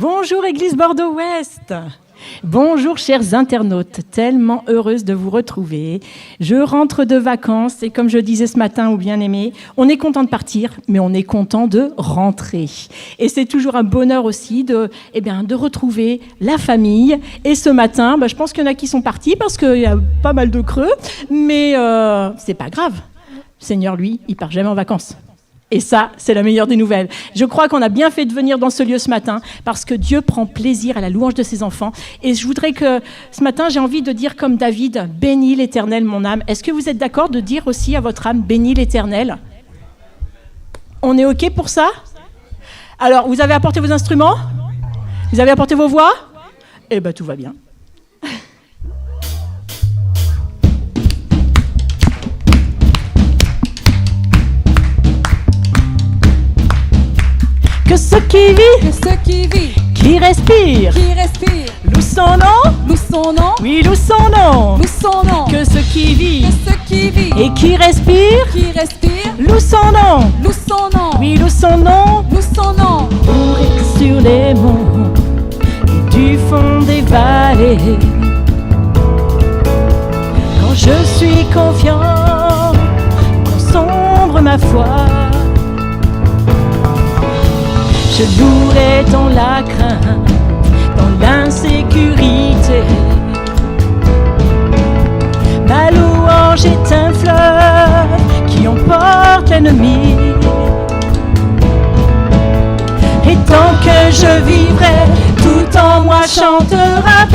Bonjour Église Bordeaux-Ouest. Bonjour chers internautes, tellement heureuse de vous retrouver. Je rentre de vacances et comme je disais ce matin aux bien-aimés, on est content de partir, mais on est content de rentrer. Et c'est toujours un bonheur aussi de retrouver la famille. Et ce matin, je pense qu'il y en a qui sont partis parce qu'il y a pas mal de creux, mais c'est pas grave. Le Seigneur, lui, il part jamais en vacances. Et ça, c'est la meilleure des nouvelles. Je crois qu'on a bien fait de venir dans ce lieu ce matin parce que Dieu prend plaisir à la louange de ses enfants. Et je voudrais que ce matin, j'ai envie de dire comme David, « Bénis l'Éternel, mon âme ». Est-ce que vous êtes d'accord de dire aussi à votre âme, « Bénis l'Éternel ». On est OK pour ça? Alors, vous avez apporté vos instruments? Vous avez apporté vos voix? Eh bien, tout va bien. Que ceux qui vivent, qui respirent, loue son nom, oui, loue son nom. Que ceux qui vivent, et qui respirent, loue son nom, oui, loue son nom. Courir sur les monts, du fond des vallées. Quand je suis confiant, quand sombre ma foi. Je louerai dans la crainte, dans l'insécurité. Ma louange est un fleuve qui emporte l'ennemi. Et tant que je vivrai, tout en moi chantera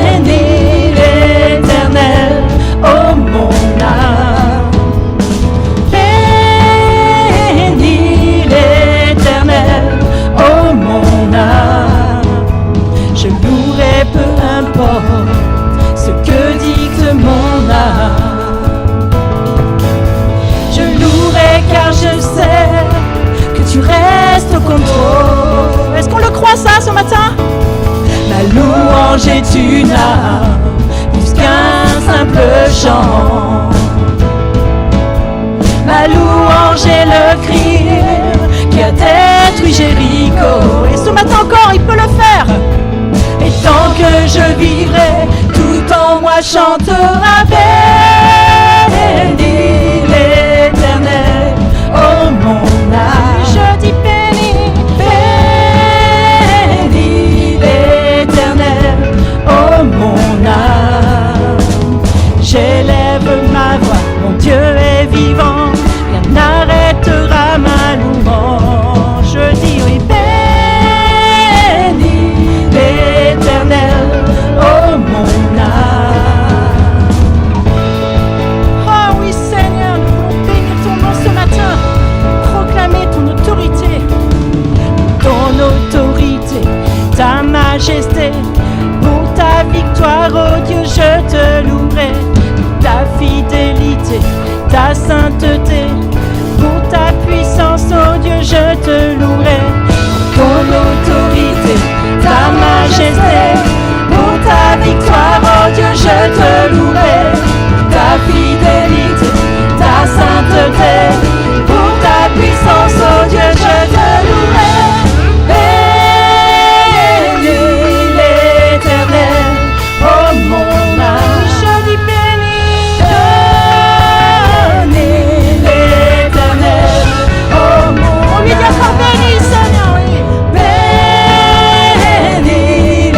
béni l'Éternel, ô mon âme. Oh mon âme, je louerai peu importe ce que dicte mon âme. Je louerai car je sais que tu restes au contrôle. Est-ce qu'on le croit ça ce matin? Ma louange est une âme plus qu'un simple chant. Ma louange est le cri qui a détruit Jéricho. Et ce matin encore, il peut le faire. Et tant que je vivrai, tout en moi chantera béni l'Éternel, oh mon âme. Je dis béni, béni l'Éternel, oh mon âme. J'élève ma voix, mon Dieu est vivant, rien n'arrêtera ma louange. Je dis oui, béni l'Éternel, oh mon âme. Oh oui Seigneur, nous voulons bénir ton nom ce matin, proclamer ton autorité, ta majesté, pour ta victoire, oh Dieu, je te louerai, ta fidélité, ta sainteté, pour ta puissance, oh Dieu, je te louerai. Ton autorité, ta majesté, pour ta victoire, oh Dieu, je te louerai. Ta fidélité, ta sainteté, pour ta puissance, oh Dieu, je te louerai. Béni l'Éternel, oh mon âme, je dis béni. Béni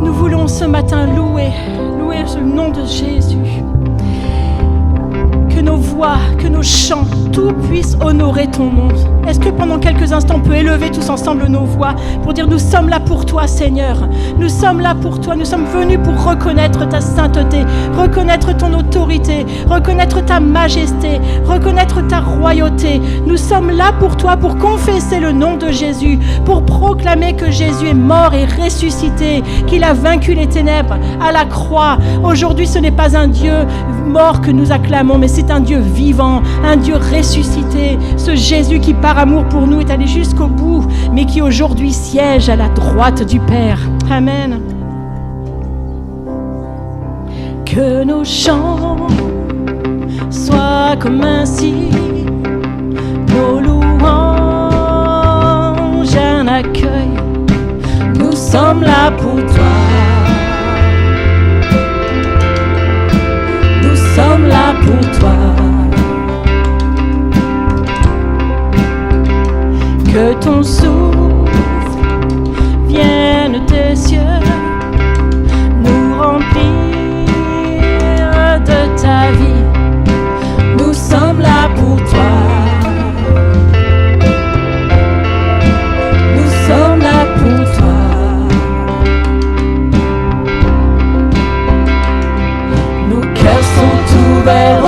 Nous voulons ce matin louer le nom de Jésus. Que nos voix, que nos chants, tout puisse honorer ton nom. Est-ce que pendant quelques instants, on peut élever tous ensemble nos voix pour dire nous sommes là pour toi, Seigneur. Nous sommes là pour toi. Nous sommes venus pour reconnaître ta sainteté, reconnaître ton autorité, reconnaître ta majesté, reconnaître ta royauté. Nous sommes là pour toi, pour confesser le nom de Jésus, pour proclamer que Jésus est mort et ressuscité, qu'il a vaincu les ténèbres à la croix. Aujourd'hui, ce n'est pas un Dieu mort que nous acclamons, mais c'est un Dieu vivant, un Dieu ressuscité. Ce Jésus qui, par amour pour nous, est allé jusqu'au bout, mais qui aujourd'hui siège à la droite du Père. Amen. Que nos chants soient comme ainsi, nos louanges un accueil. Nous sommes là pour toi. Nous sommes là pour toi. Que ton souffle vienne des cieux, nous remplir de ta vie. Nous sommes là pour toi. Nous sommes là pour toi. Nos cœurs sont ouverts au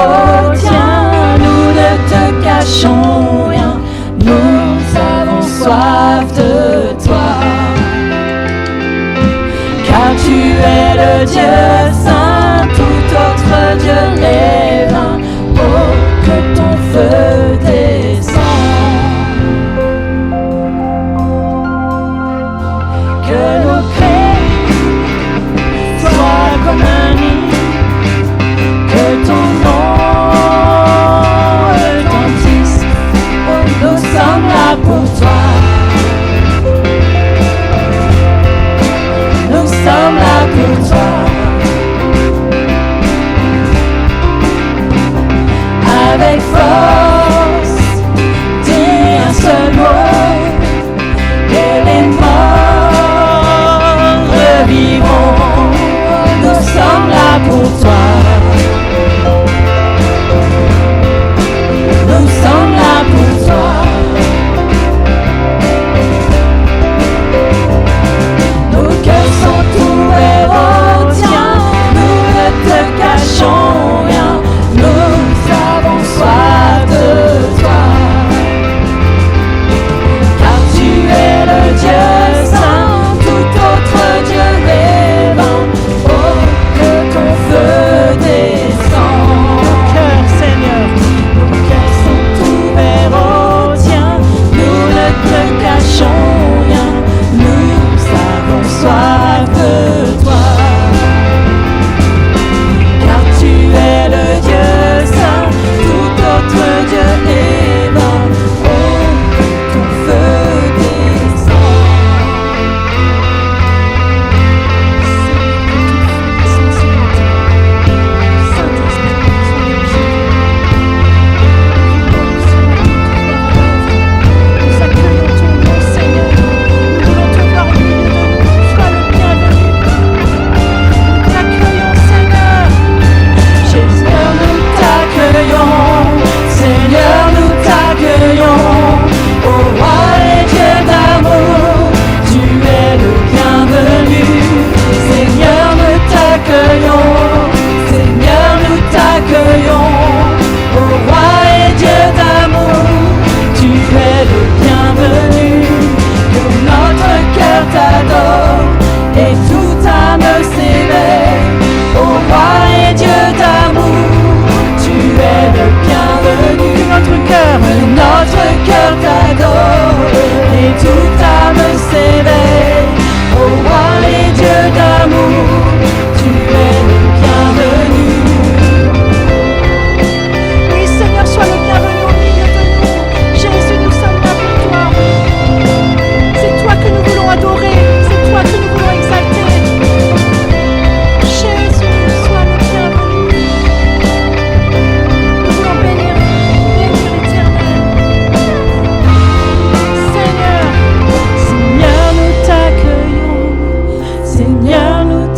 tien, nous ne te cachons rien. Nous avons soif de toi, car tu es le Dieu saint, tout autre Dieu est vain. Oh, que ton feu descend, que nos cris soient comme un nid, que ton nom retentisse. Oh, nous sommes là pour toi. Nous sommes là pour toi.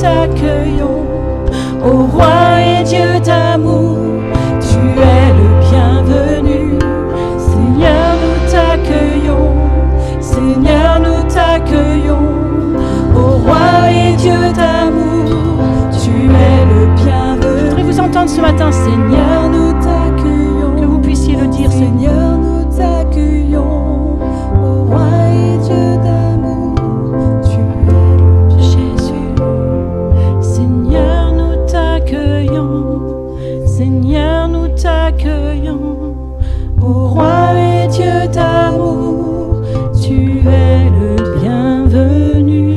t'accueillons. Ô roi et Dieu d'amour, tu es le bienvenu. Seigneur, nous t'accueillons. Seigneur, nous t'accueillons. Ô roi et Dieu d'amour, tu es le bienvenu. Je voudrais vous entendre ce matin, Seigneur, nous t'accueillons. Que vous puissiez le dire, Seigneur, nous t'accueillons. Ô roi et Dieu d'amour, tu es le Jésus. Seigneur, nous t'accueillons. Seigneur, nous t'accueillons. Ô roi et Dieu d'amour, tu es le bienvenu.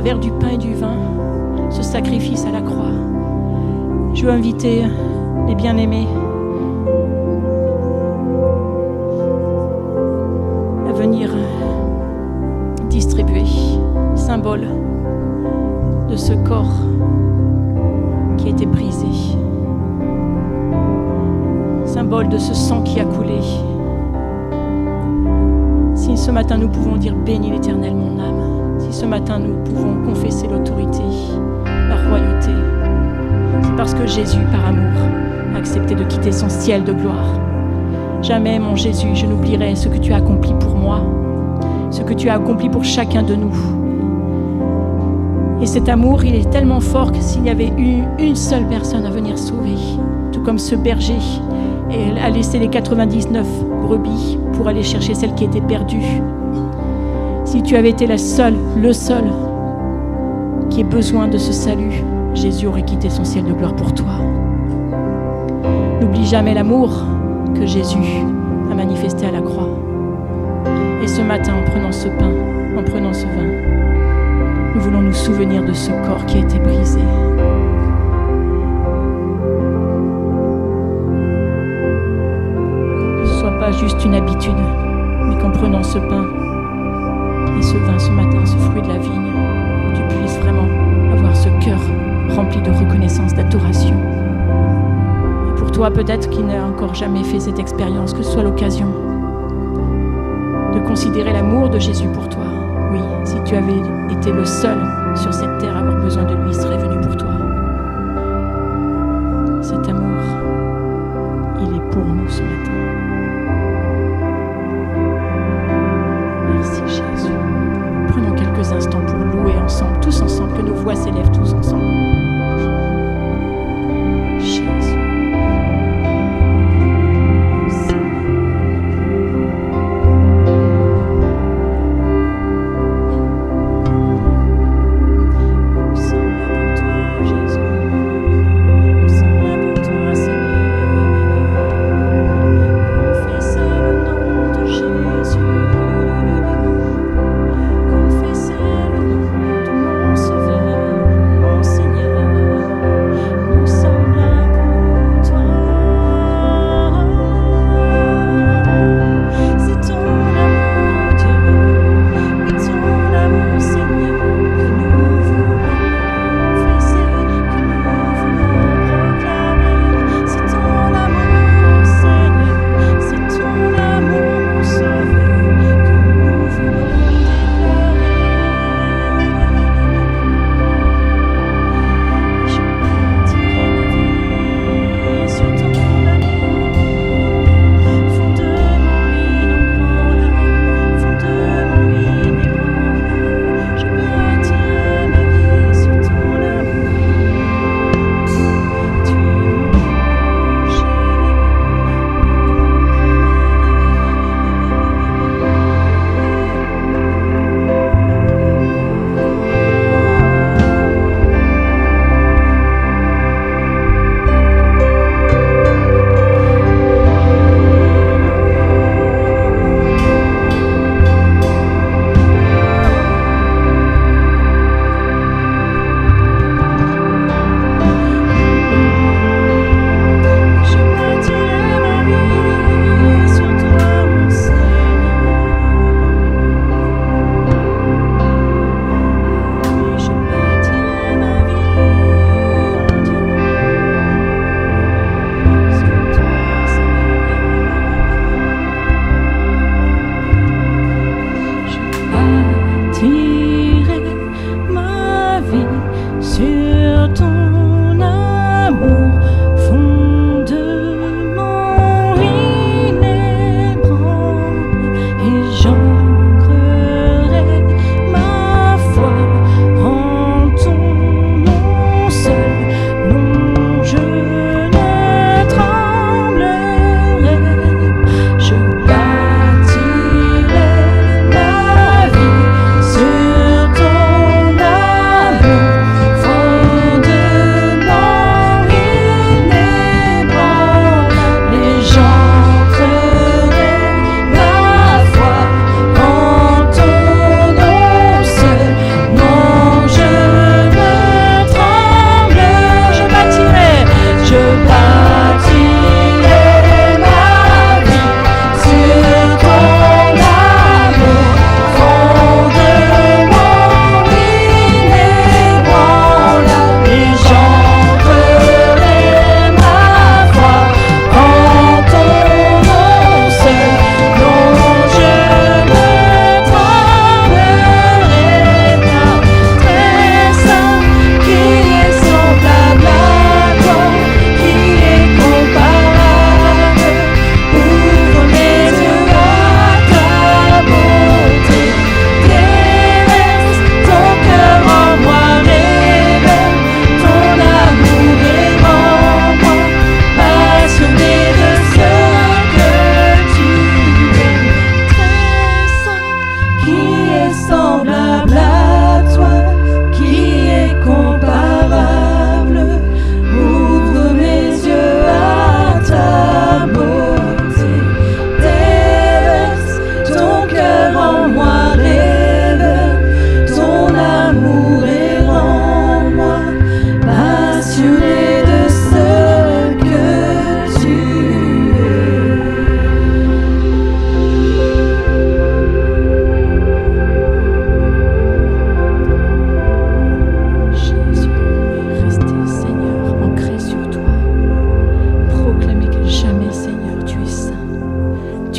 travers du pain et du vin, ce sacrifice à la croix. Je veux inviter les bien-aimés à venir distribuer, symbole de ce corps qui a été brisé, symbole de ce sang qui a coulé. Si ce matin nous pouvons dire bénis l'Éternel mon âme, si ce matin nous pouvons confesser l'autorité, la royauté, c'est parce que Jésus, par amour, a accepté de quitter son ciel de gloire. Jamais, mon Jésus, je n'oublierai ce que tu as accompli pour moi, ce que tu as accompli pour chacun de nous. Et cet amour, il est tellement fort que s'il y avait eu une seule personne à venir sauver, tout comme ce berger a laissé les 99 brebis pour aller chercher celle qui était perdue. Si tu avais été la seule, le seul qui ait besoin de ce salut, Jésus aurait quitté son ciel de gloire pour toi. N'oublie jamais l'amour que Jésus a manifesté à la croix. Et ce matin, en prenant ce pain, en prenant ce vin, nous voulons nous souvenir de ce corps qui a été brisé. Que ce ne soit pas juste une habitude, mais qu'en prenant ce pain et ce vin ce matin, ce fruit de la vigne, tu puisses vraiment avoir ce cœur rempli de reconnaissance, d'adoration. Et pour toi, peut-être qui n'a encore jamais fait cette expérience, que ce soit l'occasion de considérer l'amour de Jésus pour toi. Oui, si tu avais été le seul sur cette terre à avoir besoin de lui, il serait venu pour toi. Cet amour, il est pour nous ce matin. Merci Jésus. Prenons quelques instants pour louer ensemble, tous ensemble, que nos voix s'élèvent tous ensemble. Jésus. Nous sommes là pour toi,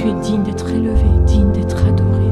Tu es digne d'être élevé, digne d'être adoré.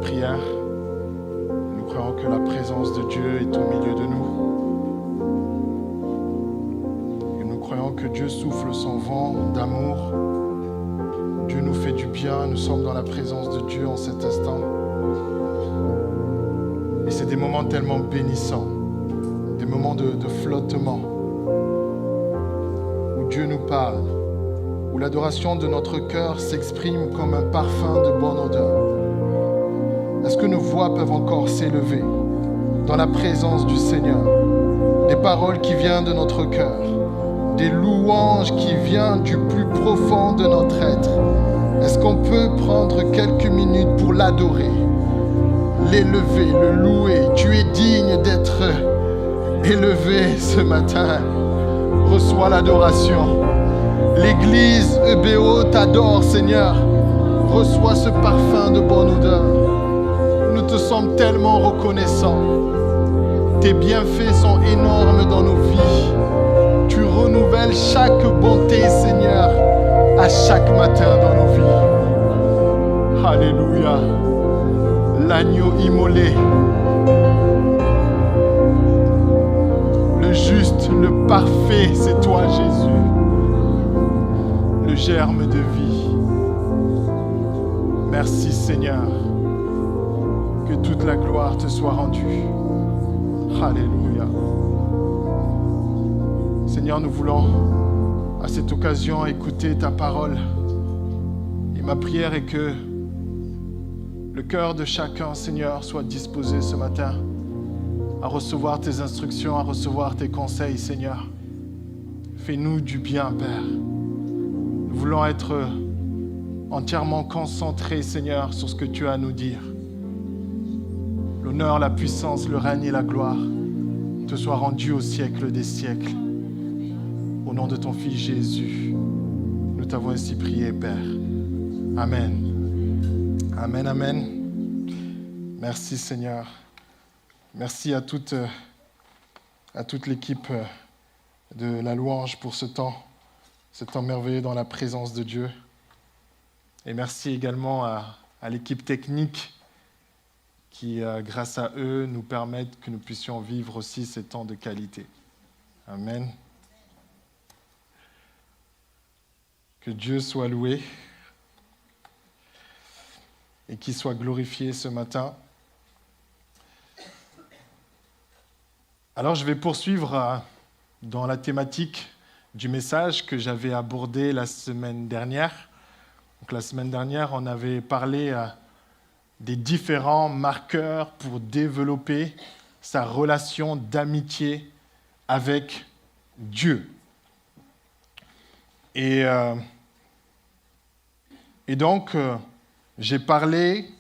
prière. Nous croyons que la présence de Dieu est au milieu de nous. Et nous croyons que Dieu souffle son vent d'amour. Dieu nous fait du bien. Nous sommes dans la présence de Dieu en cet instant. Et c'est des moments tellement bénissants, des moments de flottement, où Dieu nous parle, où l'adoration de notre cœur s'exprime comme un parfum de bonne odeur. Est-ce que nos voix peuvent encore s'élever dans la présence du Seigneur? Des paroles qui viennent de notre cœur, des louanges qui viennent du plus profond de notre être. Est-ce qu'on peut prendre quelques minutes pour l'adorer, l'élever, le louer? Tu es digne d'être élevé ce matin. Reçois l'adoration. L'église EBO t'adore, Seigneur. Reçois ce parfum de bonne odeur. Nous te sommes tellement reconnaissants. Tes bienfaits sont énormes dans nos vies. Tu renouvelles chaque bonté, Seigneur, à chaque matin dans nos vies. Alléluia. L'agneau immolé. Le juste, le parfait, c'est toi, Jésus. Le germe de vie. Merci, Seigneur. Que toute la gloire te soit rendue. Alléluia. Seigneur, nous voulons à cette occasion écouter ta parole. Et ma prière est que le cœur de chacun, Seigneur, soit disposé ce matin à recevoir tes instructions, à recevoir tes conseils, Seigneur. Fais-nous du bien, Père. Nous voulons être entièrement concentrés, Seigneur, sur ce que tu as à nous dire. L'honneur, la puissance, le règne et la gloire te soient rendus au siècle des siècles. Au nom de ton Fils Jésus, nous t'avons ainsi prié, Père. Amen. Amen, amen. Merci, Seigneur. Merci à toute l'équipe de la louange pour ce temps merveilleux dans la présence de Dieu. Et merci également à l'équipe technique qui, grâce à eux, nous permettent que nous puissions vivre aussi ces temps de qualité. Amen. Que Dieu soit loué et qu'il soit glorifié ce matin. Alors, je vais poursuivre dans la thématique du message que j'avais abordé la semaine dernière. Donc, la semaine dernière, on avait parlé des différents marqueurs pour développer sa relation d'amitié avec Dieu. Et donc, j'ai parlé,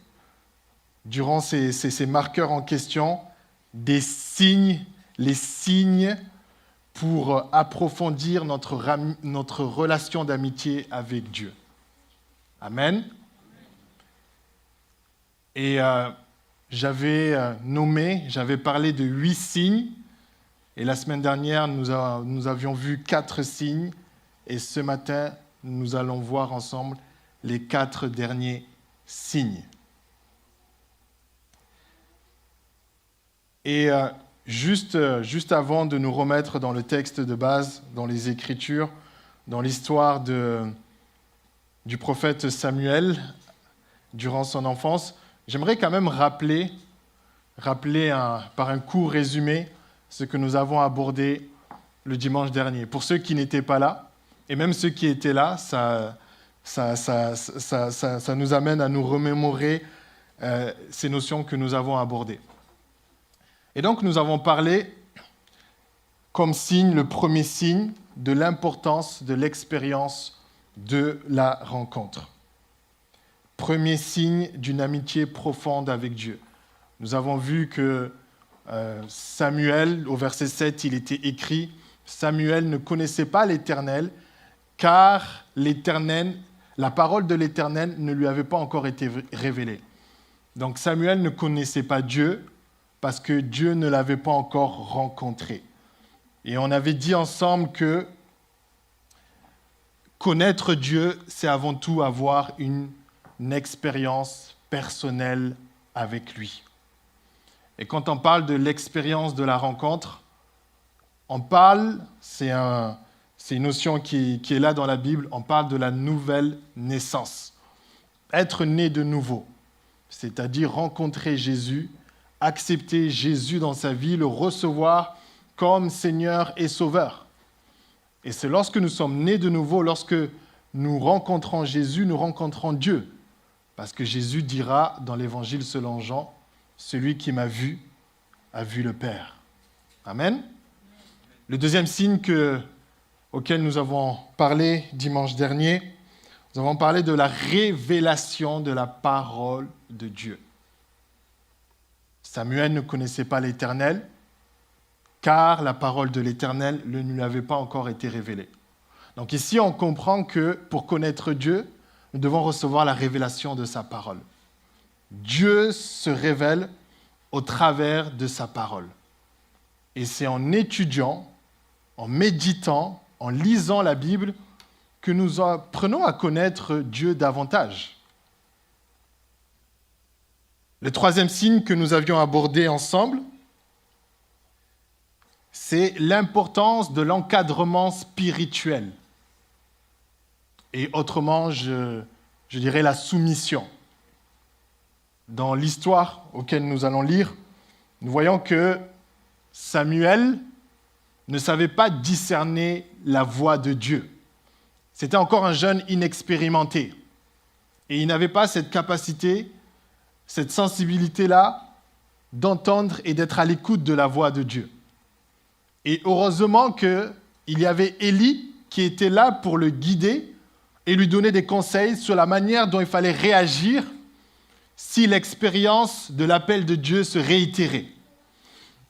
durant ces marqueurs en question, des signes, les signes pour approfondir notre relation d'amitié avec Dieu. Amen. Et j'avais parlé de 8 signes. Et la semaine dernière, nous avions vu 4 signes. Et ce matin, nous allons voir ensemble les 4 derniers signes. Et juste avant de nous remettre dans le texte de base, dans les Écritures, dans l'histoire du prophète Samuel, durant son enfance, j'aimerais quand même rappeler par un court résumé ce que nous avons abordé le dimanche dernier. Pour ceux qui n'étaient pas là, et même ceux qui étaient là, ça nous amène à nous remémorer ces notions que nous avons abordées. Et donc, nous avons parlé comme signe, le premier signe, de l'importance de l'expérience de la rencontre. Premier signe d'une amitié profonde avec Dieu. Nous avons vu que Samuel, au verset 7, il était écrit « Samuel ne connaissait pas l'Éternel, car la parole de l'Éternel ne lui avait pas encore été révélée. » Donc Samuel ne connaissait pas Dieu parce que Dieu ne l'avait pas encore rencontré. Et on avait dit ensemble que connaître Dieu, c'est avant tout avoir une expérience personnelle avec lui. Et quand on parle de l'expérience de la rencontre, on parle, c'est une notion qui est là dans la Bible, on parle de la nouvelle naissance. Être né de nouveau, c'est-à-dire rencontrer Jésus, accepter Jésus dans sa vie, le recevoir comme Seigneur et Sauveur. Et c'est lorsque nous sommes nés de nouveau, lorsque nous rencontrons Jésus, nous rencontrons Dieu. Parce que Jésus dira dans l'Évangile selon Jean, « Celui qui m'a vu a vu le Père. » Amen. Le deuxième signe auquel nous avons parlé dimanche dernier, nous avons parlé de la révélation de la parole de Dieu. Samuel ne connaissait pas l'Éternel, car la parole de l'Éternel ne lui avait pas encore été révélée. Donc ici, on comprend que pour connaître Dieu, nous devons recevoir la révélation de sa parole. Dieu se révèle au travers de sa parole. Et c'est en étudiant, en méditant, en lisant la Bible, que nous apprenons à connaître Dieu davantage. Le troisième signe que nous avions abordé ensemble, c'est l'importance de l'encadrement spirituel. Et autrement, je dirais la soumission. Dans l'histoire auquel nous allons lire, nous voyons que Samuel ne savait pas discerner la voix de Dieu. C'était encore un jeune inexpérimenté. Et il n'avait pas cette capacité, cette sensibilité-là d'entendre et d'être à l'écoute de la voix de Dieu. Et heureusement qu'il y avait Élie qui était là pour le guider et lui donner des conseils sur la manière dont il fallait réagir si l'expérience de l'appel de Dieu se réitérait.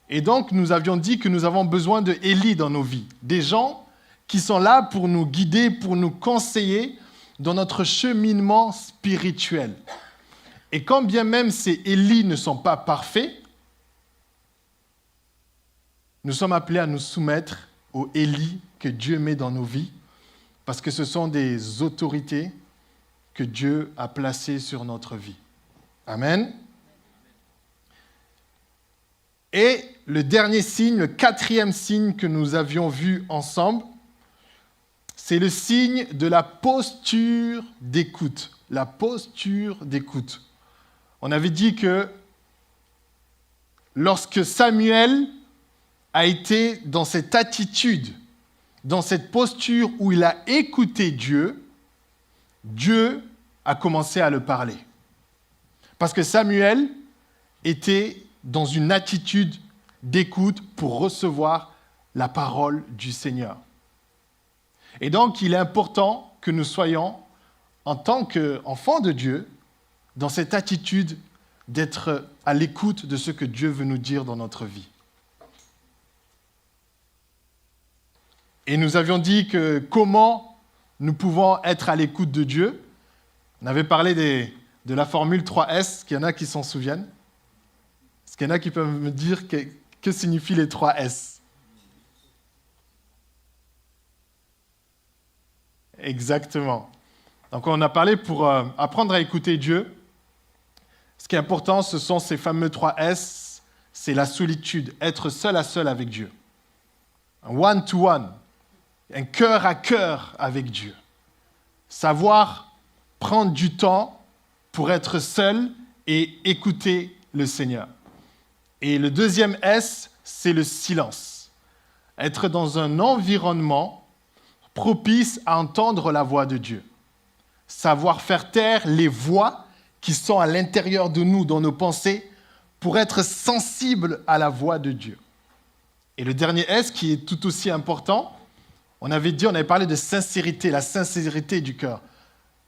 Et donc, nous avions dit que nous avons besoin de Élie dans nos vies, des gens qui sont là pour nous guider, pour nous conseiller dans notre cheminement spirituel. Et quand bien même ces Élie ne sont pas parfaits, nous sommes appelés à nous soumettre aux Élie que Dieu met dans nos vies, parce que ce sont des autorités que Dieu a placées sur notre vie. Amen. Et le dernier signe, le quatrième signe que nous avions vu ensemble, c'est le signe de la posture d'écoute. La posture d'écoute. On avait dit que lorsque Samuel a été dans cette attitude, dans cette posture où il a écouté Dieu, Dieu a commencé à le parler. Parce que Samuel était dans une attitude d'écoute pour recevoir la parole du Seigneur. Et donc, il est important que nous soyons, en tant qu'enfants de Dieu, dans cette attitude d'être à l'écoute de ce que Dieu veut nous dire dans notre vie. Et nous avions dit que comment nous pouvons être à l'écoute de Dieu. On avait parlé de la formule 3S, est-ce qu'il y en a qui s'en souviennent? Est-ce qu'il y en a qui peuvent me dire que signifient les 3S? Exactement. Donc on a parlé pour apprendre à écouter Dieu. Ce qui est important, ce sont ces fameux 3S, c'est la solitude, être seul à seul avec Dieu. Un one-to-one, un cœur à cœur avec Dieu. Savoir prendre du temps pour être seul et écouter le Seigneur. Et le deuxième S, c'est le silence. Être dans un environnement propice à entendre la voix de Dieu. Savoir faire taire les voix qui sont à l'intérieur de nous, dans nos pensées, pour être sensible à la voix de Dieu. Et le dernier S, qui est tout aussi important, on avait parlé de sincérité, la sincérité du cœur.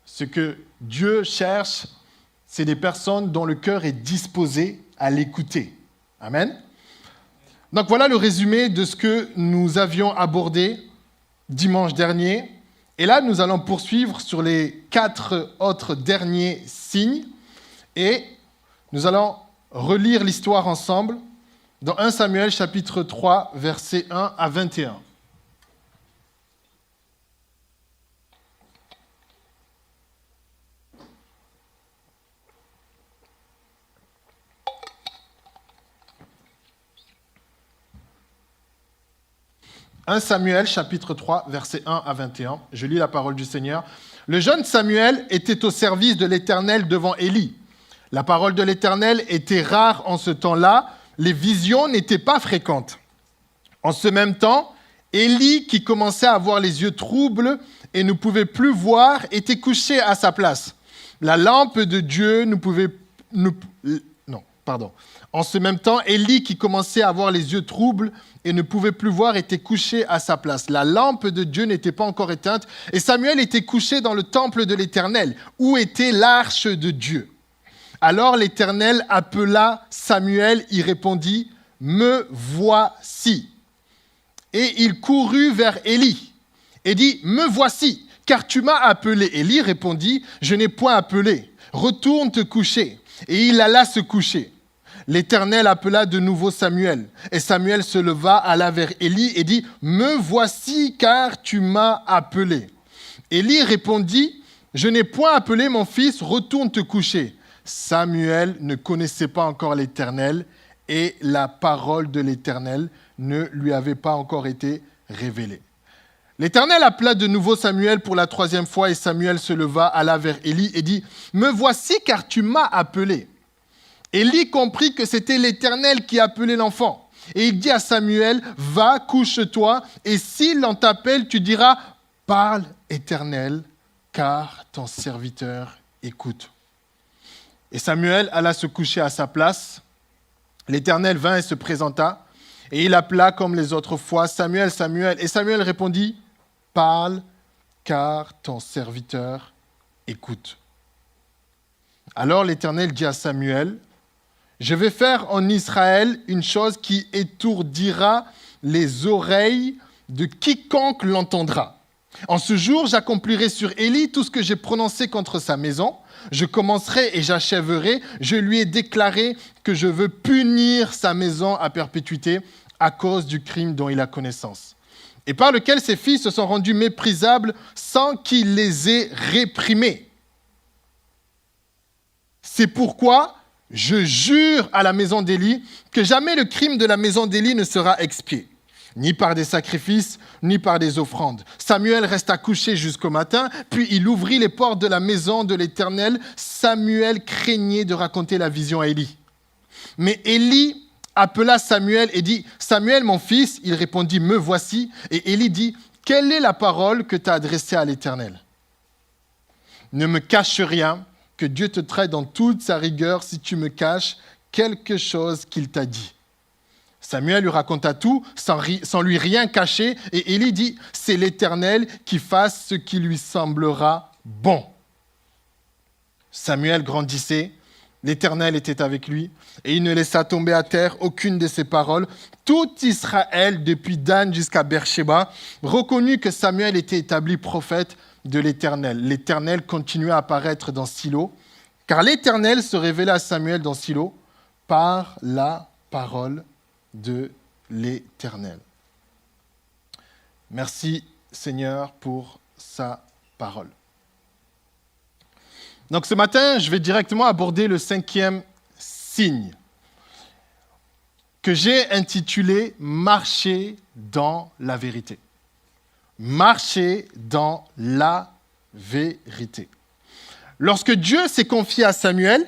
Ce que Dieu cherche, c'est des personnes dont le cœur est disposé à l'écouter. Amen. Donc voilà le résumé de ce que nous avions abordé dimanche dernier. Et là, nous allons poursuivre sur les 4 autres derniers signes. Et nous allons relire l'histoire ensemble dans 1 Samuel chapitre 3, versets 1 à 21. 1 Samuel, chapitre 3, versets 1 à 21. Je lis la parole du Seigneur. Le jeune Samuel était au service de l'Éternel devant Élie. La parole de l'Éternel était rare en ce temps-là. Les visions n'étaient pas fréquentes. En ce même temps, Élie, qui commençait à avoir les yeux troubles et ne pouvait plus voir, était couché à sa place. La lampe de Dieu En ce même temps, Élie, qui commençait à avoir les yeux troubles et ne pouvait plus voir, était couché à sa place. La lampe de Dieu n'était pas encore éteinte et Samuel était couché dans le temple de l'Éternel, où était l'arche de Dieu. Alors l'Éternel appela Samuel, il répondit, « Me voici ». Et il courut vers Élie et dit, « Me voici, car tu m'as appelé. » Élie répondit, « Je n'ai point appelé. Retourne te coucher. » Et il alla se coucher. L'Éternel appela de nouveau Samuel. Et Samuel se leva, alla vers Élie et dit, « Me voici, car tu m'as appelé. » Élie répondit, « Je n'ai point appelé mon fils, retourne te coucher. » Samuel ne connaissait pas encore l'Éternel et la parole de l'Éternel ne lui avait pas encore été révélée. L'Éternel appela de nouveau Samuel pour la troisième fois et Samuel se leva, alla vers Élie et dit, « Me voici car tu m'as appelé. » Élie comprit que c'était l'Éternel qui appelait l'enfant. Et il dit à Samuel, « Va, couche-toi, et s'il en t'appelle, tu diras, « Parle, Éternel, car ton serviteur écoute. » Et Samuel alla se coucher à sa place. L'Éternel vint et se présenta, et il appela comme les autres fois, « Samuel, Samuel. » Et Samuel répondit, « Parle, car ton serviteur écoute. » Alors l'Éternel dit à Samuel, « Je vais faire en Israël une chose qui étourdira les oreilles de quiconque l'entendra. En ce jour, j'accomplirai sur Élie tout ce que j'ai prononcé contre sa maison. Je commencerai et j'achèverai. Je lui ai déclaré que je veux punir sa maison à perpétuité à cause du crime dont il a connaissance, et par lequel ses fils se sont rendus méprisables sans qu'il les ait réprimés. C'est pourquoi je jure à la maison d'Élie que jamais le crime de la maison d'Élie ne sera expié, ni par des sacrifices, ni par des offrandes. » Samuel resta couché jusqu'au matin, puis il ouvrit les portes de la maison de l'Éternel. Samuel craignait de raconter la vision à Élie. Mais Élie appela Samuel et dit, « Samuel, mon fils ?» Il répondit, « Me voici. » Et Élie dit, « Quelle est la parole que tu as adressée à l'Éternel ? Ne me cache rien, que Dieu te traite dans toute sa rigueur si tu me caches quelque chose qu'il t'a dit. » Samuel lui raconta tout sans lui rien cacher, et Élie dit, « C'est l'Éternel qui fasse ce qui lui semblera bon. » Samuel grandissait, l'Éternel était avec lui, et il ne laissa tomber à terre aucune de ses paroles. Tout Israël, depuis Dan jusqu'à Beersheba, reconnut que Samuel était établi prophète de l'Éternel. L'Éternel continua à apparaître dans Silo, car l'Éternel se révélait à Samuel dans Silo par la parole de l'Éternel. Merci Seigneur pour sa parole. Donc ce matin, je vais directement aborder le 5e signe que j'ai intitulé « Marcher dans la vérité ». Marcher dans la vérité. Lorsque Dieu s'est confié à Samuel,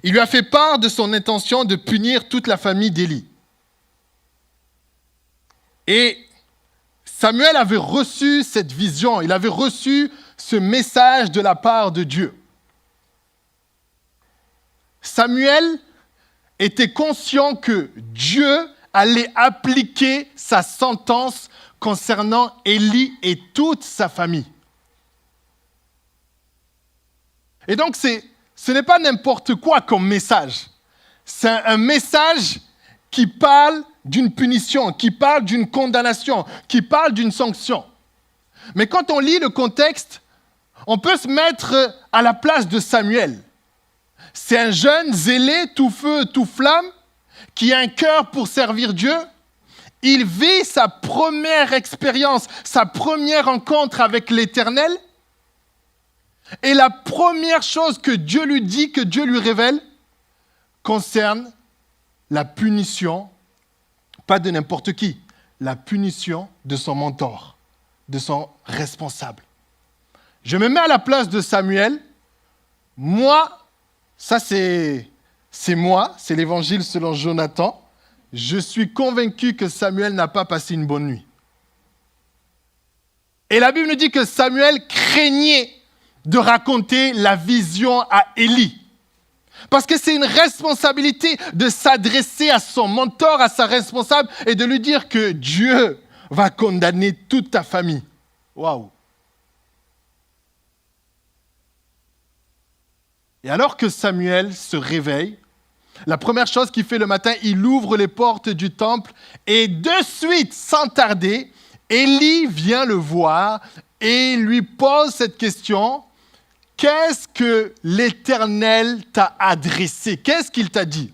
il lui a fait part de son intention de punir toute la famille d'Élie. Et Samuel avait reçu cette vision, il avait reçu ce message de la part de Dieu. Samuel était conscient que Dieu allait appliquer sa sentence concernant Élie et toute sa famille. Et donc, ce n'est pas n'importe quoi comme message. C'est un message qui parle d'une punition, qui parle d'une condamnation, qui parle d'une sanction. Mais quand on lit le contexte, on peut se mettre à la place de Samuel. C'est un jeune zélé, tout feu, tout flamme, qui a un cœur pour servir Dieu. Il vit sa première expérience, sa première rencontre avec l'Éternel. Et la première chose que Dieu lui dit, que Dieu lui révèle, concerne la punition, pas de n'importe qui, la punition de son mentor, de son responsable. Je me mets à la place de Samuel. Moi, ça c'est moi, c'est l'évangile selon Jonathan. Je suis convaincu que Samuel n'a pas passé une bonne nuit. Et la Bible nous dit que Samuel craignait de raconter la vision à Élie. Parce que c'est une responsabilité de s'adresser à son mentor, à sa responsable, et de lui dire que Dieu va condamner toute ta famille. Waouh! Et alors que Samuel se réveille, la première chose qu'il fait le matin, il ouvre les portes du temple et de suite, sans tarder, Élie vient le voir et lui pose cette question. Qu'est-ce que l'Éternel t'a adressé? Qu'est-ce qu'il t'a dit?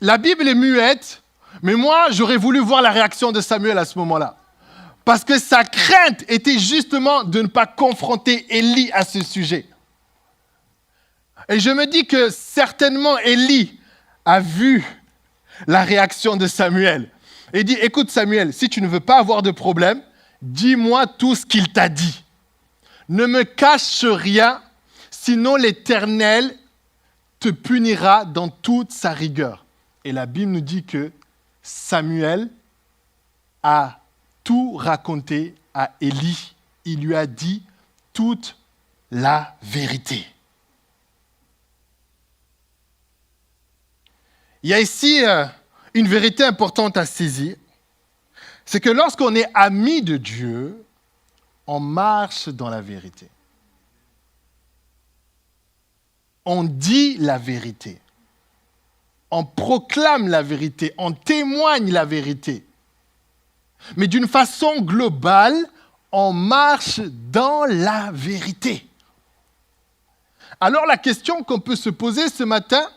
La Bible est muette, mais moi, j'aurais voulu voir la réaction de Samuel à ce moment-là. Parce que sa crainte était justement de ne pas confronter Élie à ce sujet. Et je me dis que certainement Élie a vu la réaction de Samuel. Et dit, écoute Samuel, si tu ne veux pas avoir de problème, dis-moi tout ce qu'il t'a dit. Ne me cache rien, sinon l'Éternel te punira dans toute sa rigueur. Et la Bible nous dit que Samuel a tout raconté à Élie. Il lui a dit toute la vérité. Il y a ici une vérité importante à saisir. C'est que lorsqu'on est ami de Dieu, on marche dans la vérité. On dit la vérité. On proclame la vérité. On témoigne la vérité. Mais d'une façon globale, on marche dans la vérité. Alors la question qu'on peut se poser ce matin,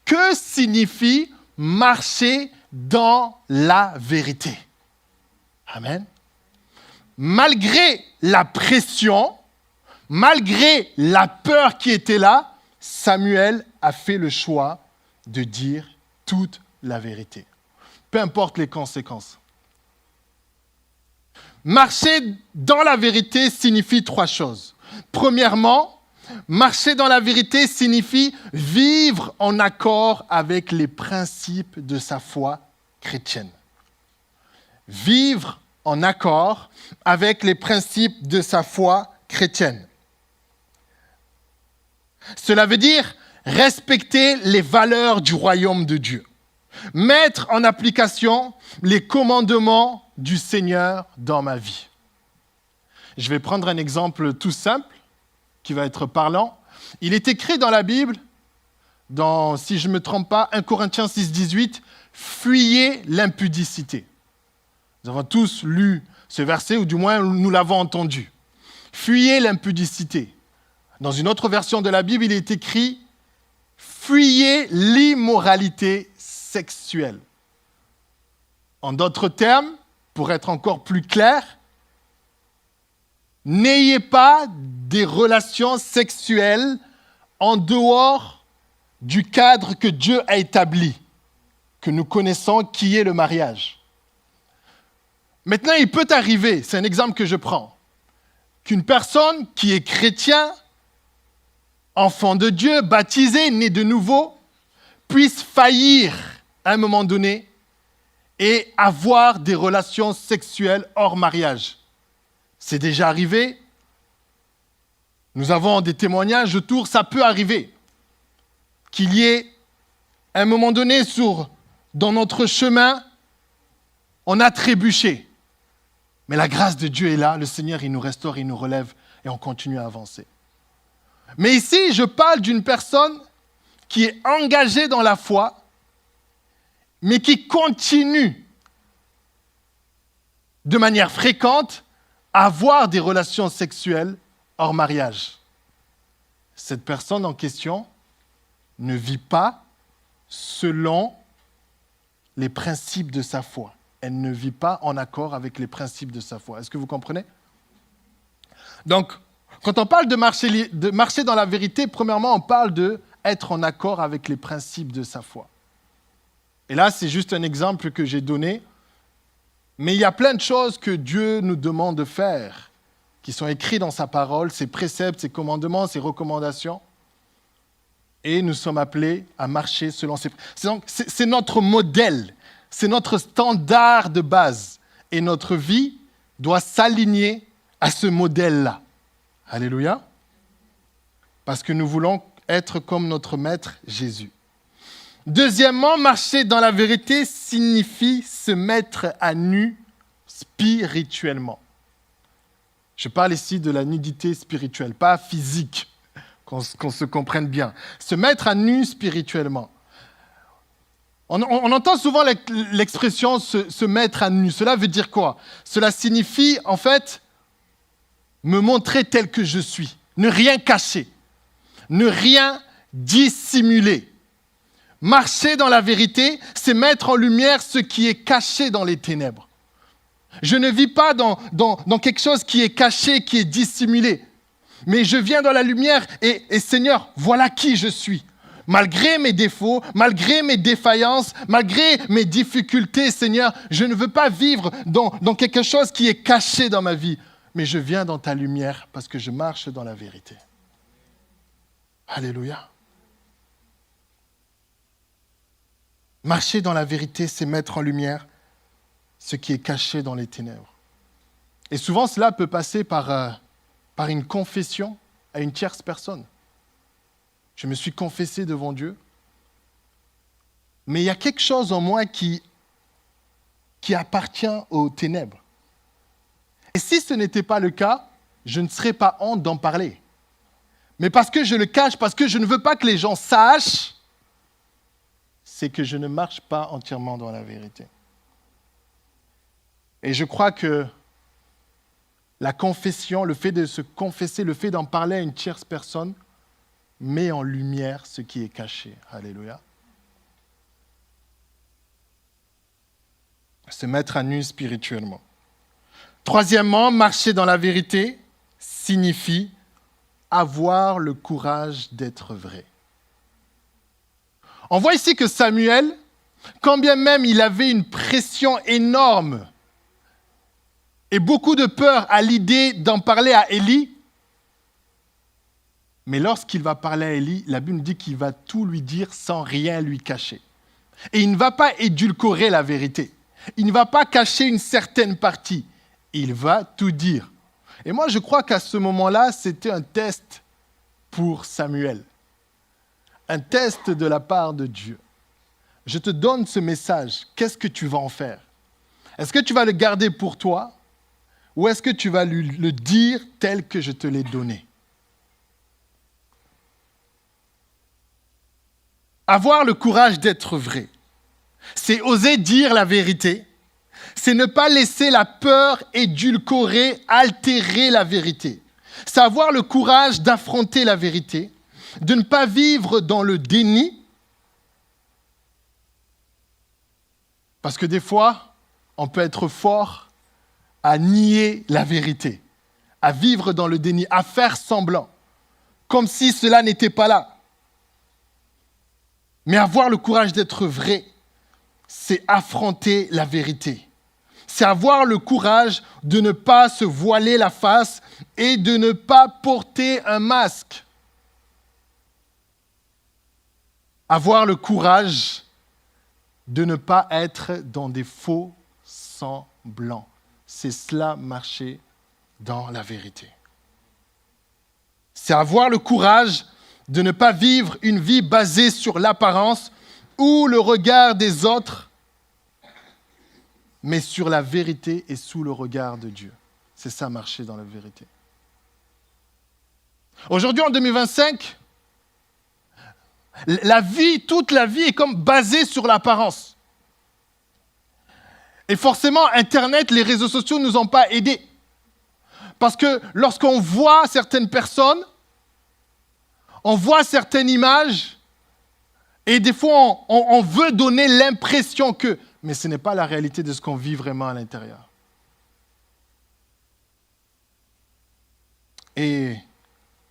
que signifie marcher dans la vérité? Amen. Malgré la pression, malgré la peur qui était là, Samuel a fait le choix de dire toute la vérité. Peu importe les conséquences. Marcher dans la vérité signifie 3 choses. Premièrement, marcher dans la vérité signifie vivre en accord avec les principes de sa foi chrétienne. Vivre en accord avec les principes de sa foi chrétienne. Cela veut dire respecter les valeurs du royaume de Dieu. Mettre en application les commandements du Seigneur dans ma vie. Je vais prendre un exemple tout simple qui va être parlant. Il est écrit dans la Bible, dans, si je ne me trompe pas, 1 Corinthiens 6, 18, « Fuyez l'impudicité ». Nous avons tous lu ce verset, ou du moins nous l'avons entendu. « Fuyez l'impudicité ». Dans une autre version de la Bible, il est écrit « Fuyez l'immoralité sexuelle ». En d'autres termes, pour être encore plus clair, n'ayez pas des relations sexuelles en dehors du cadre que Dieu a établi, que nous connaissons, qui est le mariage. Maintenant, il peut arriver, c'est un exemple que je prends, qu'une personne qui est chrétien, enfant de Dieu, baptisé, né de nouveau, puisse faillir à un moment donné et avoir des relations sexuelles hors mariage. C'est déjà arrivé. Nous avons des témoignages autour, ça peut arriver. Qu'il y ait, à un moment donné, dans notre chemin, on a trébuché. Mais la grâce de Dieu est là, le Seigneur, il nous restaure, il nous relève et on continue à avancer. Mais ici, je parle d'une personne qui est engagée dans la foi, mais qui continue de manière fréquente à avoir des relations sexuelles hors mariage. Cette personne en question ne vit pas selon les principes de sa foi. Elle ne vit pas en accord avec les principes de sa foi. Est-ce que vous comprenez? Donc, quand on parle de marcher dans la vérité, premièrement, on parle d'être en accord avec les principes de sa foi. Et là, c'est juste un exemple que j'ai donné Mais il y a plein de choses que Dieu nous demande de faire, qui sont écrits dans sa parole, ses préceptes, ses commandements, ses recommandations. Et nous sommes appelés à marcher selon ses préceptes. C'est notre modèle, c'est notre standard de base. Et notre vie doit s'aligner à ce modèle-là. Alléluia. Parce que nous voulons être comme notre Maître Jésus. Deuxièmement, marcher dans la vérité signifie se mettre à nu spirituellement. Je parle ici de la nudité spirituelle, pas physique, qu'on se comprenne bien. Se mettre à nu spirituellement. On entend souvent l'expression se mettre à nu. Cela veut dire quoi? Cela signifie, en fait, me montrer tel que je suis. Ne rien cacher. Ne rien dissimuler. Marcher dans la vérité, c'est mettre en lumière ce qui est caché dans les ténèbres. Je ne vis pas dans quelque chose qui est caché, qui est dissimulé. Mais je viens dans la lumière et Seigneur, voilà qui je suis. Malgré mes défauts, malgré mes défaillances, malgré mes difficultés, Seigneur, je ne veux pas vivre dans quelque chose qui est caché dans ma vie. Mais je viens dans ta lumière parce que je marche dans la vérité. Alléluia. Marcher dans la vérité, c'est mettre en lumière ce qui est caché dans les ténèbres. Et souvent, cela peut passer par une confession à une tierce personne. Je me suis confessé devant Dieu, mais il y a quelque chose en moi qui appartient aux ténèbres. Et si ce n'était pas le cas, je ne serais pas honte d'en parler. Mais parce que je le cache, parce que je ne veux pas que les gens sachent, c'est que je ne marche pas entièrement dans la vérité. Et je crois que la confession, le fait de se confesser, le fait d'en parler à une tierce personne, met en lumière ce qui est caché. Alléluia. Se mettre à nu spirituellement. Troisièmement, marcher dans la vérité signifie avoir le courage d'être vrai. On voit ici que Samuel, quand bien même il avait une pression énorme et beaucoup de peur à l'idée d'en parler à Élie, mais lorsqu'il va parler à Élie, la Bible dit qu'il va tout lui dire sans rien lui cacher. Et il ne va pas édulcorer la vérité. Il ne va pas cacher une certaine partie. Il va tout dire. Et moi, je crois qu'à ce moment-là, c'était un test pour Samuel. Un test de la part de Dieu. Je te donne ce message. Qu'est-ce que tu vas en faire? Est-ce que tu vas le garder pour toi? Ou est-ce que tu vas le dire tel que je te l'ai donné? Avoir le courage d'être vrai, c'est oser dire la vérité, c'est ne pas laisser la peur édulcorer, altérer la vérité. C'est avoir le courage d'affronter la vérité, de ne pas vivre dans le déni, parce que des fois, on peut être fort à nier la vérité, à vivre dans le déni, à faire semblant, comme si cela n'était pas là. Mais avoir le courage d'être vrai, c'est affronter la vérité. C'est avoir le courage de ne pas se voiler la face et de ne pas porter un masque. Avoir le courage de ne pas être dans des faux semblants. C'est cela, marcher dans la vérité. C'est avoir le courage de ne pas vivre une vie basée sur l'apparence ou le regard des autres, mais sur la vérité et sous le regard de Dieu. C'est ça, marcher dans la vérité. Aujourd'hui, en 2025, toute la vie est comme basée sur l'apparence. Et forcément, Internet, les réseaux sociaux ne nous ont pas aidés. Parce que lorsqu'on voit certaines personnes, on voit certaines images, et des fois, on veut donner l'impression que... Mais ce n'est pas la réalité de ce qu'on vit vraiment à l'intérieur. Et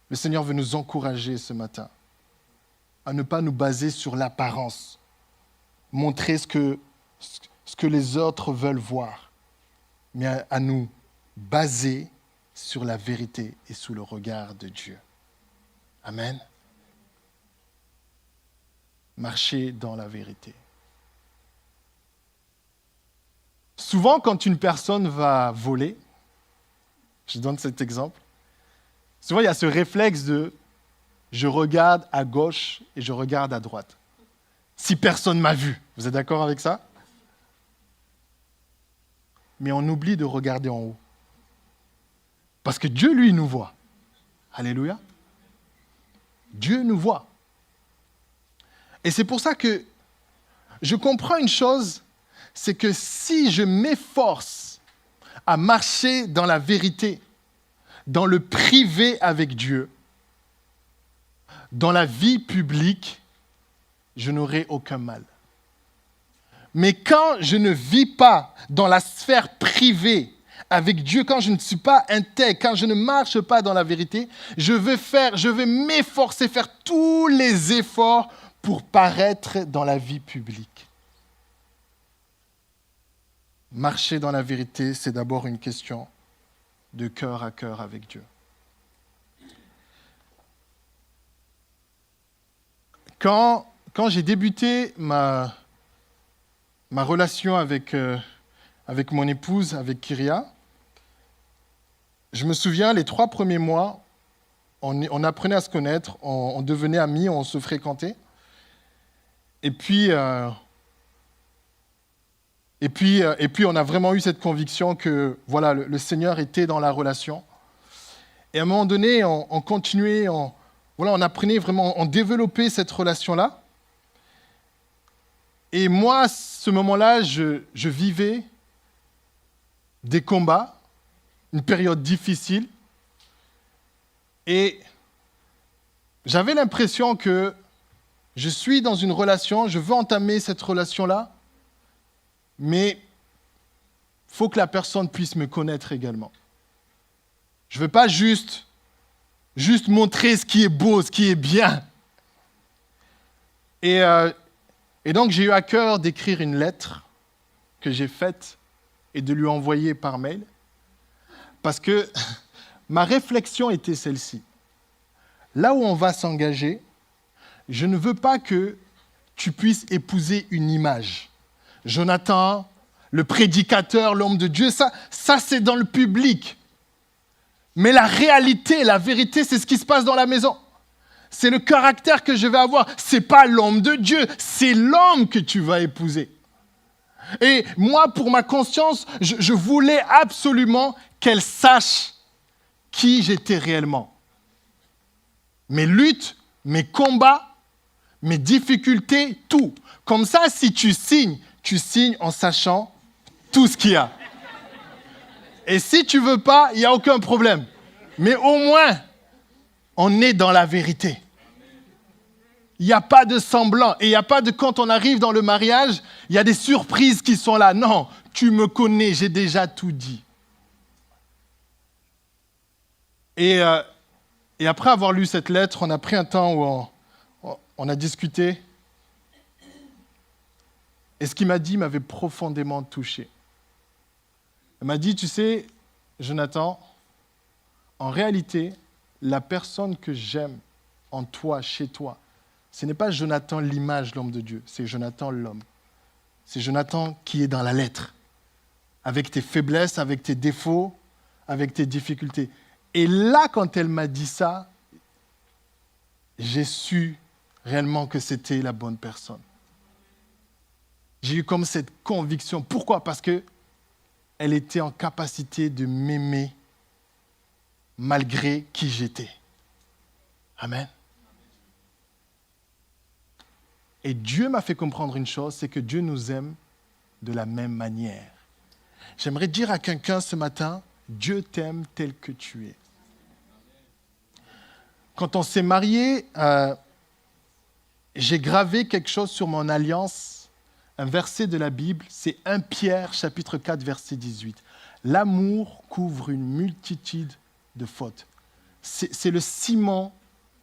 le Seigneur veut nous encourager ce matin à ne pas nous baser sur l'apparence, montrer ce que les autres veulent voir. mais à nous baser sur la vérité et sous le regard de Dieu. Amen. Marcher dans la vérité. Souvent, quand une personne va voler, je donne cet exemple, souvent il y a ce réflexe de je regarde à gauche et je regarde à droite. Si personne ne m'a vu, vous êtes d'accord avec ça? Mais on oublie de regarder en haut. Parce que Dieu, lui, nous voit. Alléluia. Dieu nous voit. Et c'est pour ça que je comprends une chose, c'est que si je m'efforce à marcher dans la vérité, dans le privé avec Dieu, dans la vie publique, je n'aurai aucun mal. Mais quand je ne vis pas dans la sphère privée avec Dieu, quand je ne suis pas intègre, quand je ne marche pas dans la vérité, je vais m'efforcer, faire tous les efforts pour paraître dans la vie publique. Marcher dans la vérité, c'est d'abord une question de cœur à cœur avec Dieu. Quand j'ai débuté ma relation avec mon épouse, avec Kyria, je me souviens, les 3 premiers mois, on apprenait à se connaître, on devenait amis, on se fréquentait. Et puis, on a vraiment eu cette conviction que voilà, le Seigneur était dans la relation. Et à un moment donné, on continuait, on apprenait vraiment, on développait cette relation-là. Et moi, à ce moment-là, je vivais des combats, une période difficile. Et j'avais l'impression que je suis dans une relation, je veux entamer cette relation-là, mais il faut que la personne puisse me connaître également. Je ne veux pas juste montrer ce qui est beau, ce qui est bien. Et donc, j'ai eu à cœur d'écrire une lettre que j'ai faite et de lui envoyer par mail, parce que ma réflexion était celle-ci. Là où on va s'engager, je ne veux pas que tu puisses épouser une image. Jonathan, le prédicateur, l'homme de Dieu, ça c'est dans le public. Mais la réalité, la vérité, c'est ce qui se passe dans la maison. C'est le caractère que je vais avoir. Ce n'est pas l'homme de Dieu, c'est l'homme que tu vas épouser. Et moi, pour ma conscience, je voulais absolument qu'elle sache qui j'étais réellement. Mes luttes, mes combats, mes difficultés, tout. Comme ça, si tu signes en sachant tout ce qu'il y a. Et si tu ne veux pas, il n'y a aucun problème. Mais au moins, on est dans la vérité. Il n'y a pas de semblant. Et il n'y a pas de quand on arrive dans le mariage, il y a des surprises qui sont là. Non, tu me connais, j'ai déjà tout dit. Et après avoir lu cette lettre, on a pris un temps où on a discuté. Et ce qu'il m'a dit m'avait profondément touché. Il m'a dit, tu sais, Jonathan, en réalité, la personne que j'aime en toi, chez toi, ce n'est pas Jonathan l'image, l'homme de Dieu, c'est Jonathan l'homme. C'est Jonathan qui est dans la lettre, avec tes faiblesses, avec tes défauts, avec tes difficultés. Et là, quand elle m'a dit ça, j'ai su réellement que c'était la bonne personne. J'ai eu comme cette conviction. Pourquoi? Parce qu'elle était en capacité de m'aimer malgré qui j'étais. Amen. Et Dieu m'a fait comprendre une chose, c'est que Dieu nous aime de la même manière. J'aimerais dire à quelqu'un ce matin, Dieu t'aime tel que tu es. Quand on s'est mariés, j'ai gravé quelque chose sur mon alliance, un verset de la Bible, c'est 1 Pierre, chapitre 4, verset 18. L'amour couvre une multitude de fautes. C'est le ciment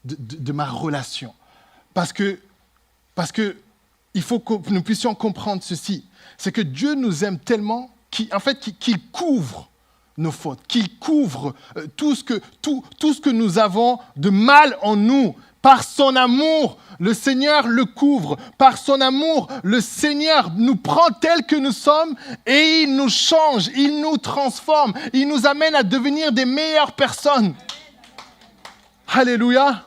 de ma relation. Parce que il faut que nous puissions comprendre ceci. C'est que Dieu nous aime tellement qu'il couvre nos fautes, qu'il couvre tout ce que nous avons de mal en nous. Par son amour, le Seigneur le couvre. Par son amour, le Seigneur nous prend tels que nous sommes et il nous change, il nous transforme, il nous amène à devenir des meilleures personnes. Alléluia.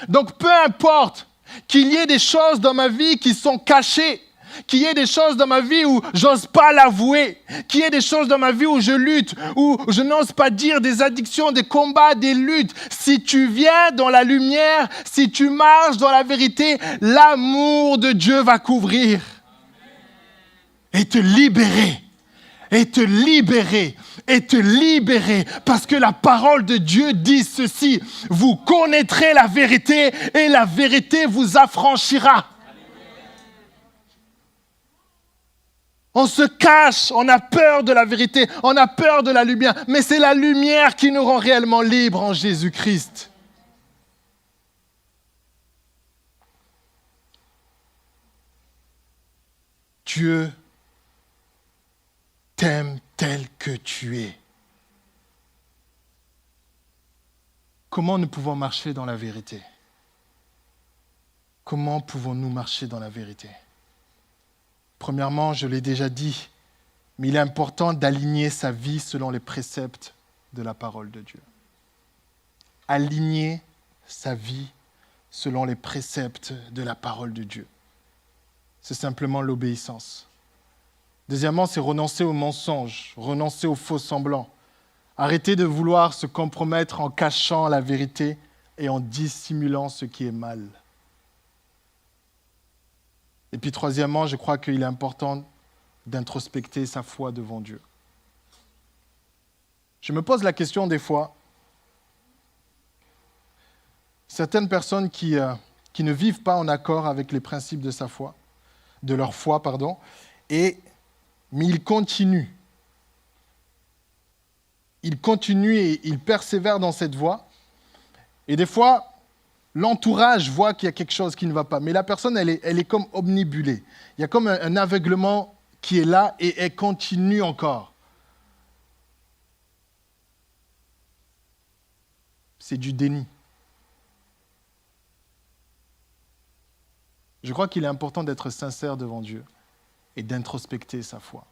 Donc peu importe qu'il y ait des choses dans ma vie qui sont cachées, qu'il y ait des choses dans ma vie où j'ose pas l'avouer, qu'il y ait des choses dans ma vie où je lutte, où je n'ose pas dire, des addictions, des combats, des luttes. Si tu viens dans la lumière, si tu marches dans la vérité, l'amour de Dieu va couvrir et te libérer. Et te libérer, et te libérer, parce que la parole de Dieu dit ceci: vous connaîtrez la vérité et la vérité vous affranchira. On se cache, on a peur de la vérité, on a peur de la lumière, mais c'est la lumière qui nous rend réellement libres en Jésus-Christ. Dieu t'aime tel que tu es. Comment nous pouvons marcher dans la vérité? Comment pouvons-nous marcher dans la vérité? Premièrement, je l'ai déjà dit, mais il est important d'aligner sa vie selon les préceptes de la parole de Dieu. Aligner sa vie selon les préceptes de la parole de Dieu. C'est simplement l'obéissance. Deuxièmement, c'est renoncer aux mensonges, renoncer aux faux semblants. Arrêter de vouloir se compromettre en cachant la vérité et en dissimulant ce qui est mal. Et puis troisièmement, je crois qu'il est important d'introspecter sa foi devant Dieu. Je me pose la question des fois, certaines personnes qui ne vivent pas en accord avec les principes de leur foi, mais ils continuent. Ils continuent et ils persévèrent dans cette voie. Et des fois, l'entourage voit qu'il y a quelque chose qui ne va pas. Mais la personne, elle est comme omnibulée. Il y a comme un aveuglement qui est là et elle continue encore. C'est du déni. Je crois qu'il est important d'être sincère devant Dieu et d'introspecter sa foi.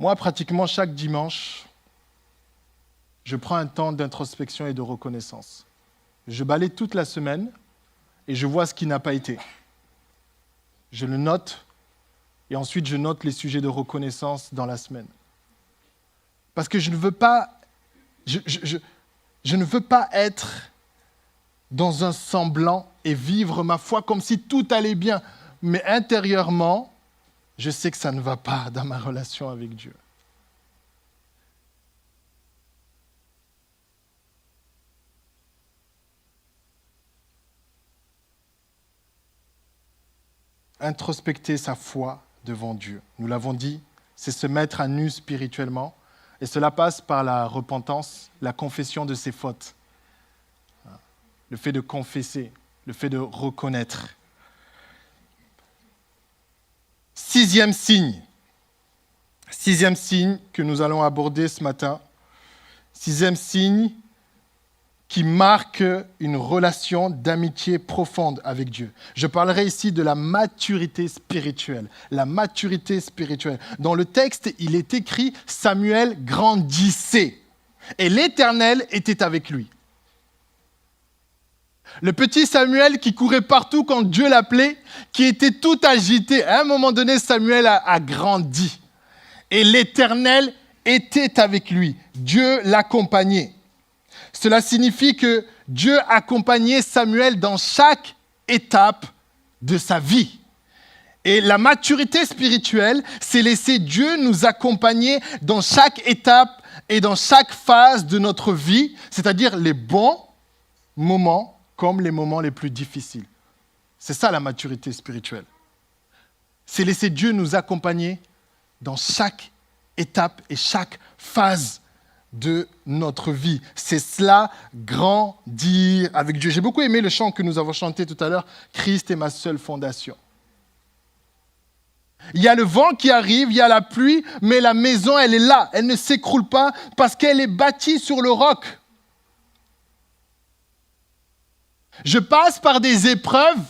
Moi, pratiquement chaque dimanche, je prends un temps d'introspection et de reconnaissance. Je balaye toute la semaine et je vois ce qui n'a pas été. Je le note et ensuite je note les sujets de reconnaissance dans la semaine. Parce que je ne veux pas être dans un semblant et vivre ma foi comme si tout allait bien. Mais intérieurement, je sais que ça ne va pas dans ma relation avec Dieu. Introspecter sa foi devant Dieu. Nous l'avons dit, c'est se mettre à nu spirituellement. Et cela passe par la repentance, la confession de ses fautes. Le fait de confesser, le fait de reconnaître. Sixième signe que nous allons aborder ce matin. Sixième signe qui marque une relation d'amitié profonde avec Dieu. Je parlerai ici de la maturité spirituelle. La maturité spirituelle. Dans le texte, il est écrit « Samuel grandissait et l'Éternel était avec lui ». Le petit Samuel qui courait partout quand Dieu l'appelait, qui était tout agité. À un moment donné, Samuel a grandi. Et l'Éternel était avec lui. Dieu l'accompagnait. Cela signifie que Dieu accompagnait Samuel dans chaque étape de sa vie. Et la maturité spirituelle, c'est laisser Dieu nous accompagner dans chaque étape et dans chaque phase de notre vie, c'est-à-dire les bons moments comme les moments les plus difficiles. C'est ça la maturité spirituelle. C'est laisser Dieu nous accompagner dans chaque étape et chaque phase de notre vie. C'est cela, grandir avec Dieu. J'ai beaucoup aimé le chant que nous avons chanté tout à l'heure, « Christ est ma seule fondation ». Il y a le vent qui arrive, il y a la pluie, mais la maison, elle est là. Elle ne s'écroule pas parce qu'elle est bâtie sur le roc. Je passe par des épreuves,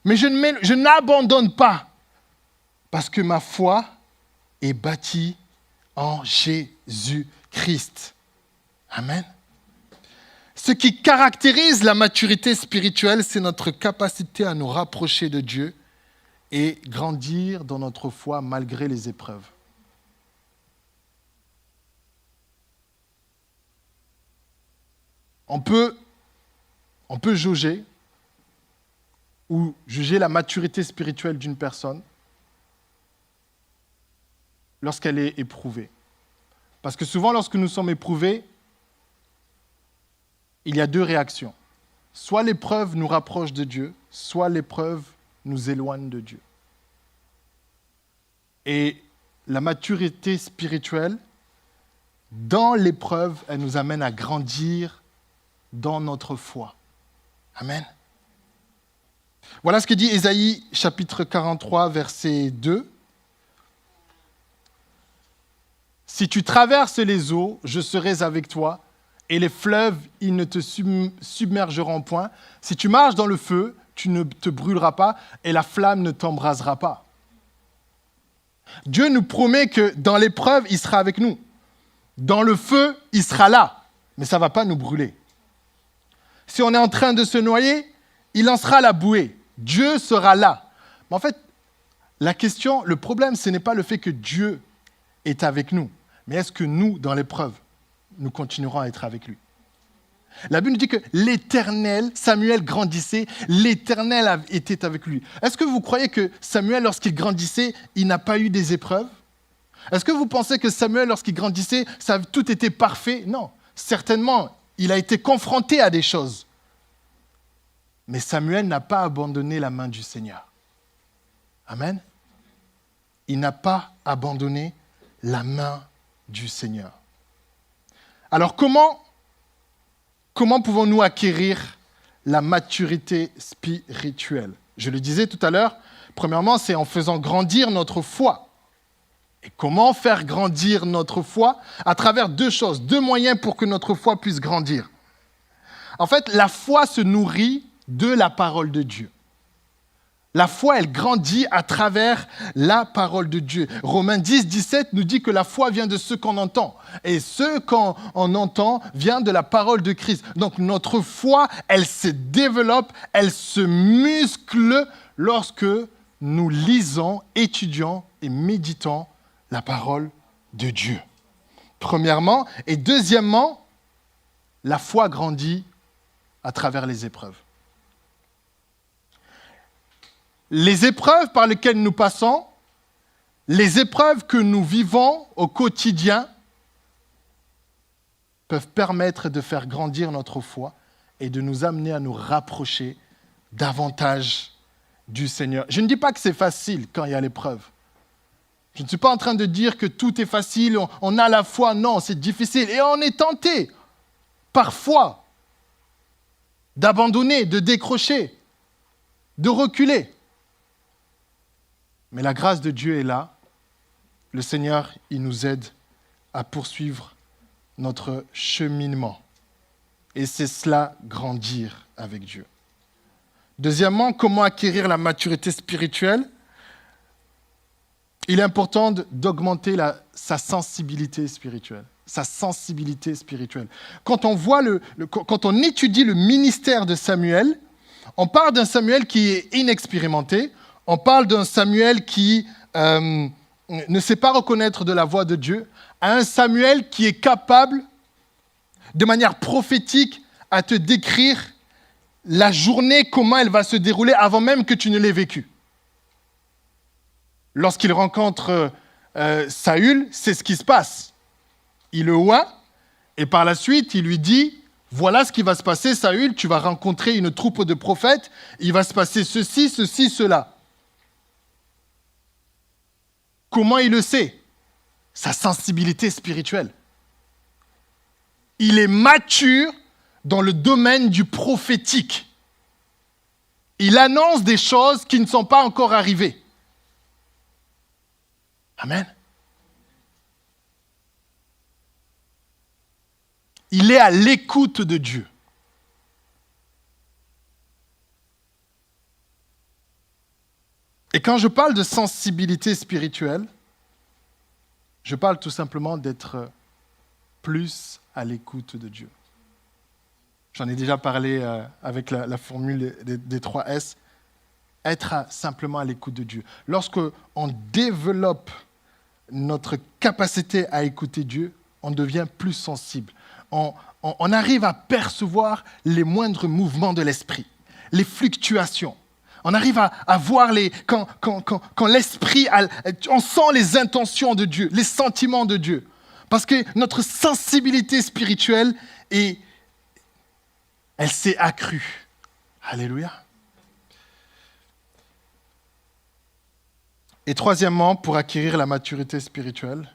mais je n'abandonne pas parce que ma foi est bâtie en Jésus-Christ. Amen. Ce qui caractérise la maturité spirituelle, c'est notre capacité à nous rapprocher de Dieu et grandir dans notre foi malgré les épreuves. On peut jauger ou juger la maturité spirituelle d'une personne lorsqu'elle est éprouvée. Parce que souvent, lorsque nous sommes éprouvés, il y a deux réactions. Soit l'épreuve nous rapproche de Dieu, soit l'épreuve nous éloigne de Dieu. Et la maturité spirituelle, dans l'épreuve, elle nous amène à grandir dans notre foi. Amen. Voilà ce que dit Ésaïe chapitre 43, verset 2. « Si tu traverses les eaux, je serai avec toi, et les fleuves, ils ne te submergeront point. Si tu marches dans le feu, tu ne te brûleras pas, et la flamme ne t'embrasera pas. » Dieu nous promet que dans l'épreuve, il sera avec nous. Dans le feu, il sera là, mais ça ne va pas nous brûler. Si on est en train de se noyer, il lancera la bouée. Dieu sera là. Mais en fait, le problème, ce n'est pas le fait que Dieu est avec nous, mais est-ce que nous, dans l'épreuve, nous continuerons à être avec lui? La Bible nous dit que l'Éternel, Samuel grandissait, l'Éternel était avec lui. Est-ce que vous croyez que Samuel, lorsqu'il grandissait, il n'a pas eu des épreuves? Est-ce que vous pensez que Samuel, lorsqu'il grandissait, tout était parfait? Non, certainement, il a été confronté à des choses. Mais Samuel n'a pas abandonné la main du Seigneur. Amen. Il n'a pas abandonné la main du Seigneur. Alors comment pouvons-nous acquérir la maturité spirituelle? Je le disais tout à l'heure, premièrement, c'est en faisant grandir notre foi. Et comment faire grandir notre foi? À travers deux choses, deux moyens pour que notre foi puisse grandir. En fait, la foi se nourrit de la parole de Dieu. La foi, elle grandit à travers la parole de Dieu. Romains 10, 17 nous dit que la foi vient de ce qu'on entend. Et ce qu'on entend vient de la parole de Christ. Donc notre foi, elle se développe, elle se muscle lorsque nous lisons, étudions et méditons la parole de Dieu. Premièrement. Et deuxièmement, la foi grandit à travers les épreuves. Les épreuves par lesquelles nous passons, les épreuves que nous vivons au quotidien peuvent permettre de faire grandir notre foi et de nous amener à nous rapprocher davantage du Seigneur. Je ne dis pas que c'est facile quand il y a l'épreuve. Je ne suis pas en train de dire que tout est facile, on a la foi. Non, c'est difficile. Et on est tenté, parfois, d'abandonner, de décrocher, de reculer. Mais la grâce de Dieu est là. Le Seigneur, il nous aide à poursuivre notre cheminement. Et c'est cela, grandir avec Dieu. Deuxièmement, comment acquérir la maturité spirituelle? Il est important d'augmenter sa sensibilité spirituelle. Sa sensibilité spirituelle. Quand on étudie le ministère de Samuel, on parle d'un Samuel qui est inexpérimenté. On parle d'un Samuel qui ne sait pas reconnaître de la voix de Dieu, à un Samuel qui est capable, de manière prophétique, à te décrire la journée, comment elle va se dérouler avant même que tu ne l'aies vécue. Lorsqu'il rencontre Saül, c'est ce qui se passe. Il le voit et par la suite, il lui dit « Voilà ce qui va se passer, Saül, tu vas rencontrer une troupe de prophètes, il va se passer ceci, ceci, cela. » Comment il le sait? Sa sensibilité spirituelle. Il est mature dans le domaine du prophétique. Il annonce des choses qui ne sont pas encore arrivées. Amen. Il est à l'écoute de Dieu. Et quand je parle de sensibilité spirituelle, je parle tout simplement d'être plus à l'écoute de Dieu. J'en ai déjà parlé avec la formule des 3 S. Être simplement à l'écoute de Dieu. Lorsqu'on développe notre capacité à écouter Dieu, on devient plus sensible. On arrive à percevoir les moindres mouvements de l'esprit, les fluctuations. On arrive à voir quand l'esprit, on sent les intentions de Dieu, les sentiments de Dieu. Parce que notre sensibilité spirituelle, elle s'est accrue. Alléluia. Et troisièmement, pour acquérir la maturité spirituelle,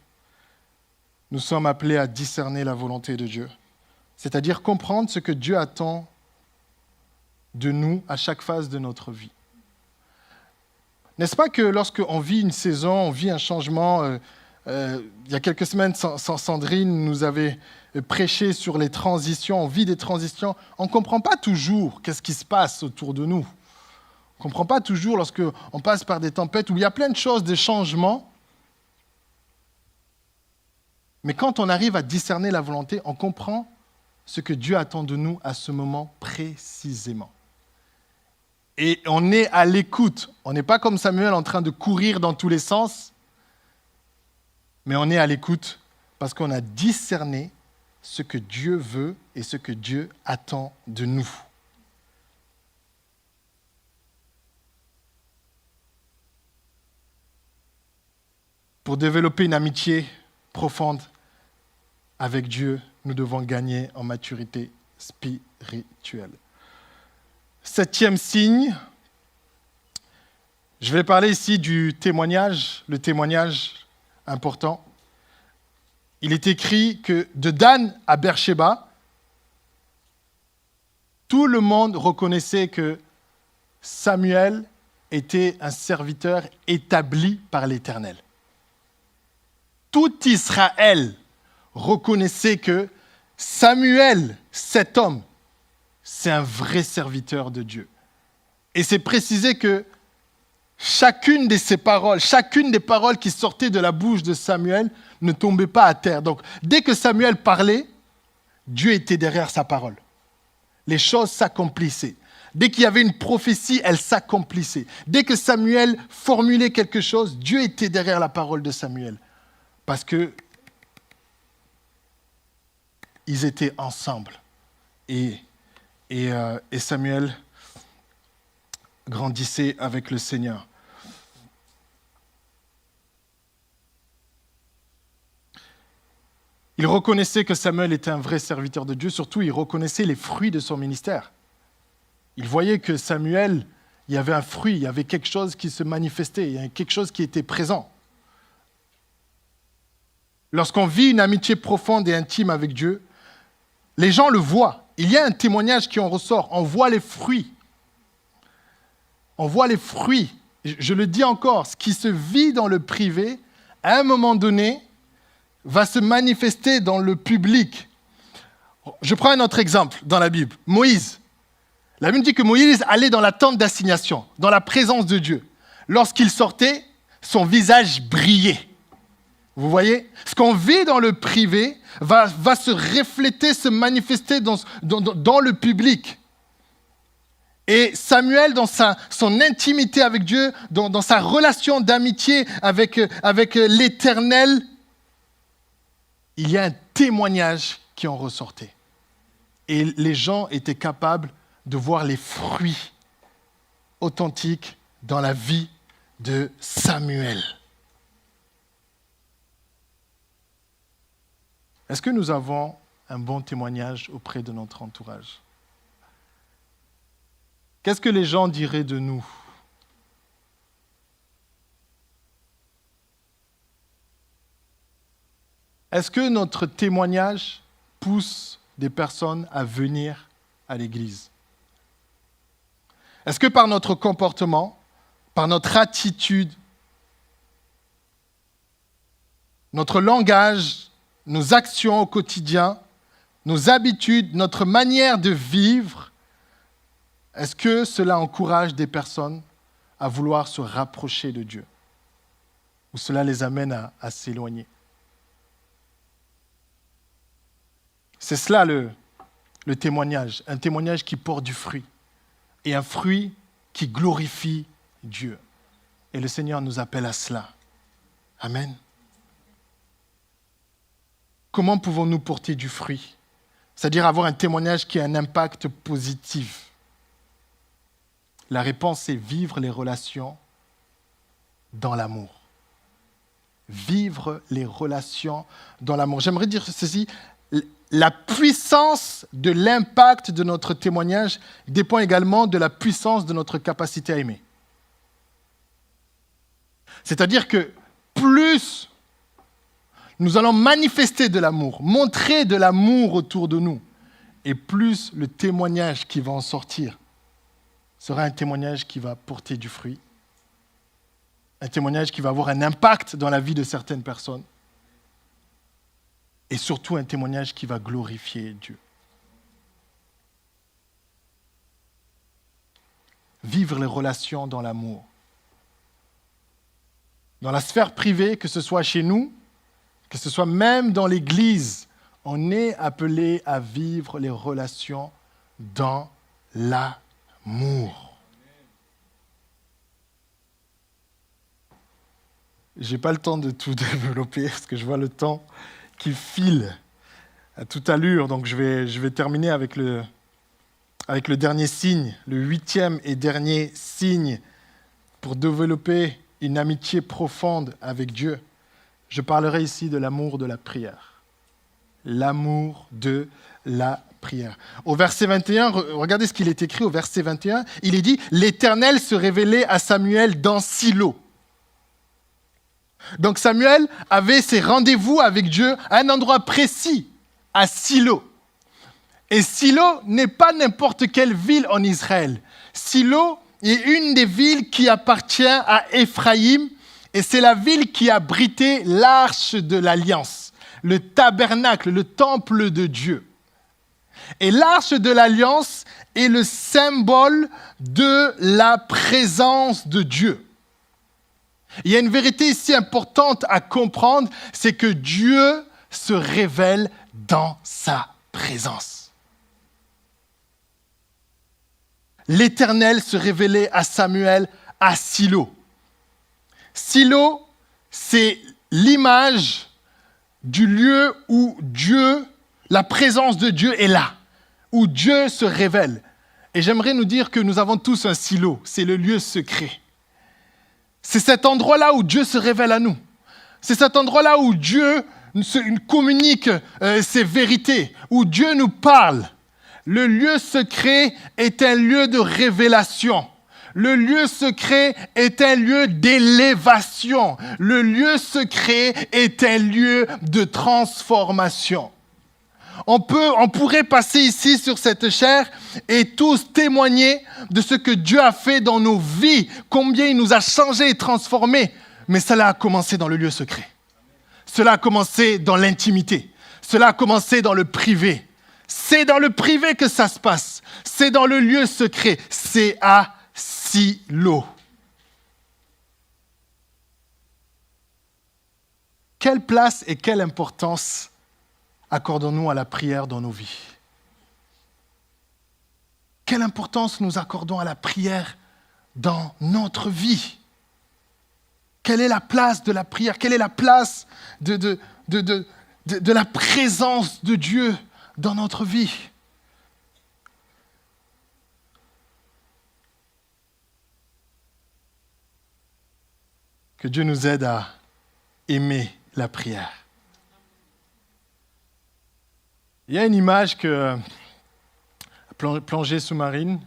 nous sommes appelés à discerner la volonté de Dieu. C'est-à-dire comprendre ce que Dieu attend de nous à chaque phase de notre vie. N'est-ce pas que lorsqu'on vit une saison, on vit un changement, il y a quelques semaines, Sandrine nous avait prêché sur les transitions, on vit des transitions, on ne comprend pas toujours qu'est-ce qui se passe autour de nous. On ne comprend pas toujours lorsqu'on passe par des tempêtes où il y a plein de choses, des changements. Mais quand on arrive à discerner la volonté, on comprend ce que Dieu attend de nous à ce moment précisément. Et on est à l'écoute. On n'est pas comme Samuel en train de courir dans tous les sens, mais on est à l'écoute parce qu'on a discerné ce que Dieu veut et ce que Dieu attend de nous. Pour développer une amitié profonde avec Dieu, nous devons gagner en maturité spirituelle. 7e signe, je vais parler ici du témoignage, le témoignage important. Il est écrit que de Dan à Beersheba, tout le monde reconnaissait que Samuel était un serviteur établi par l'Éternel. Tout Israël reconnaissait que Samuel, cet homme, c'est un vrai serviteur de Dieu. Et c'est précisé que chacune de ces paroles, chacune des paroles qui sortaient de la bouche de Samuel ne tombait pas à terre. Donc, dès que Samuel parlait, Dieu était derrière sa parole. Les choses s'accomplissaient. Dès qu'il y avait une prophétie, elle s'accomplissait. Dès que Samuel formulait quelque chose, Dieu était derrière la parole de Samuel. Parce que ils étaient ensemble. Et Samuel grandissait avec le Seigneur. Il reconnaissait que Samuel était un vrai serviteur de Dieu, surtout il reconnaissait les fruits de son ministère. Il voyait que Samuel, il y avait un fruit, il y avait quelque chose qui se manifestait, il y avait quelque chose qui était présent. Lorsqu'on vit une amitié profonde et intime avec Dieu, les gens le voient. Il y a un témoignage qui en ressort. On voit les fruits. On voit les fruits. Je le dis encore, ce qui se vit dans le privé, à un moment donné, va se manifester dans le public. Je prends un autre exemple dans la Bible. Moïse. La Bible dit que Moïse allait dans la tente d'assignation, dans la présence de Dieu. Lorsqu'il sortait, son visage brillait. Vous voyez, ce qu'on vit dans le privé va se refléter, se manifester dans le public. Et Samuel, dans son intimité avec Dieu, dans sa relation d'amitié avec l'Éternel, il y a un témoignage qui en ressortait. Et les gens étaient capables de voir les fruits authentiques dans la vie de Samuel. Est-ce que nous avons un bon témoignage auprès de notre entourage? Qu'est-ce que les gens diraient de nous? Est-ce que notre témoignage pousse des personnes à venir à l'Église? Est-ce que par notre comportement, par notre attitude, notre langage, nos actions au quotidien, nos habitudes, notre manière de vivre, est-ce que cela encourage des personnes à vouloir se rapprocher de Dieu? Ou cela les amène à s'éloigner? C'est cela le témoignage, un témoignage qui porte du fruit, et un fruit qui glorifie Dieu. Et le Seigneur nous appelle à cela. Amen. Comment pouvons-nous porter du fruit? C'est-à-dire avoir un témoignage qui a un impact positif. La réponse est vivre les relations dans l'amour. Vivre les relations dans l'amour. J'aimerais dire ceci, la puissance de l'impact de notre témoignage dépend également de la puissance de notre capacité à aimer. C'est-à-dire que plus nous allons manifester de l'amour, montrer de l'amour autour de nous, et plus le témoignage qui va en sortir sera un témoignage qui va porter du fruit, un témoignage qui va avoir un impact dans la vie de certaines personnes, et surtout un témoignage qui va glorifier Dieu. Vivre les relations dans l'amour. Dans la sphère privée, que ce soit chez nous, que ce soit même dans l'Église, on est appelé à vivre les relations dans l'amour. Je n'ai pas le temps de tout développer parce que je vois le temps qui file à toute allure. Donc je vais terminer avec le dernier signe, le 8e et dernier signe pour développer une amitié profonde avec Dieu. Je parlerai ici de l'amour de la prière. L'amour de la prière. Au verset 21, regardez ce qu'il est écrit au verset 21. Il est dit « L'Éternel se révélait à Samuel dans Silo ». Donc Samuel avait ses rendez-vous avec Dieu à un endroit précis, à Silo. Et Silo n'est pas n'importe quelle ville en Israël. Silo est une des villes qui appartient à Éphraïm, et c'est la ville qui abritait l'arche de l'Alliance, le tabernacle, le temple de Dieu. Et l'arche de l'Alliance est le symbole de la présence de Dieu. Il y a une vérité ici importante à comprendre, c'est que Dieu se révèle dans sa présence. L'Éternel se révélait à Samuel à Silo. Silo, c'est l'image du lieu où Dieu, la présence de Dieu est là, où Dieu se révèle. Et j'aimerais nous dire que nous avons tous un Silo, c'est le lieu secret. C'est cet endroit-là où Dieu se révèle à nous. C'est cet endroit-là où Dieu communique ses vérités, où Dieu nous parle. Le lieu secret est un lieu de révélation. Le lieu secret est un lieu d'élévation. Le lieu secret est un lieu de transformation. On pourrait passer ici sur cette chaire et tous témoigner de ce que Dieu a fait dans nos vies, combien il nous a changés et transformés. Mais cela a commencé dans le lieu secret. Cela a commencé dans l'intimité. Cela a commencé dans le privé. C'est dans le privé que ça se passe. C'est dans le lieu secret. C'est à Silo. Quelle place et quelle importance accordons-nous à la prière dans nos vies? Quelle importance nous accordons à la prière dans notre vie? Quelle est la place de la prière? Quelle est la place de la présence de Dieu dans notre vie? Que Dieu nous aide à aimer la prière. Il y a une image plongée sous-marine.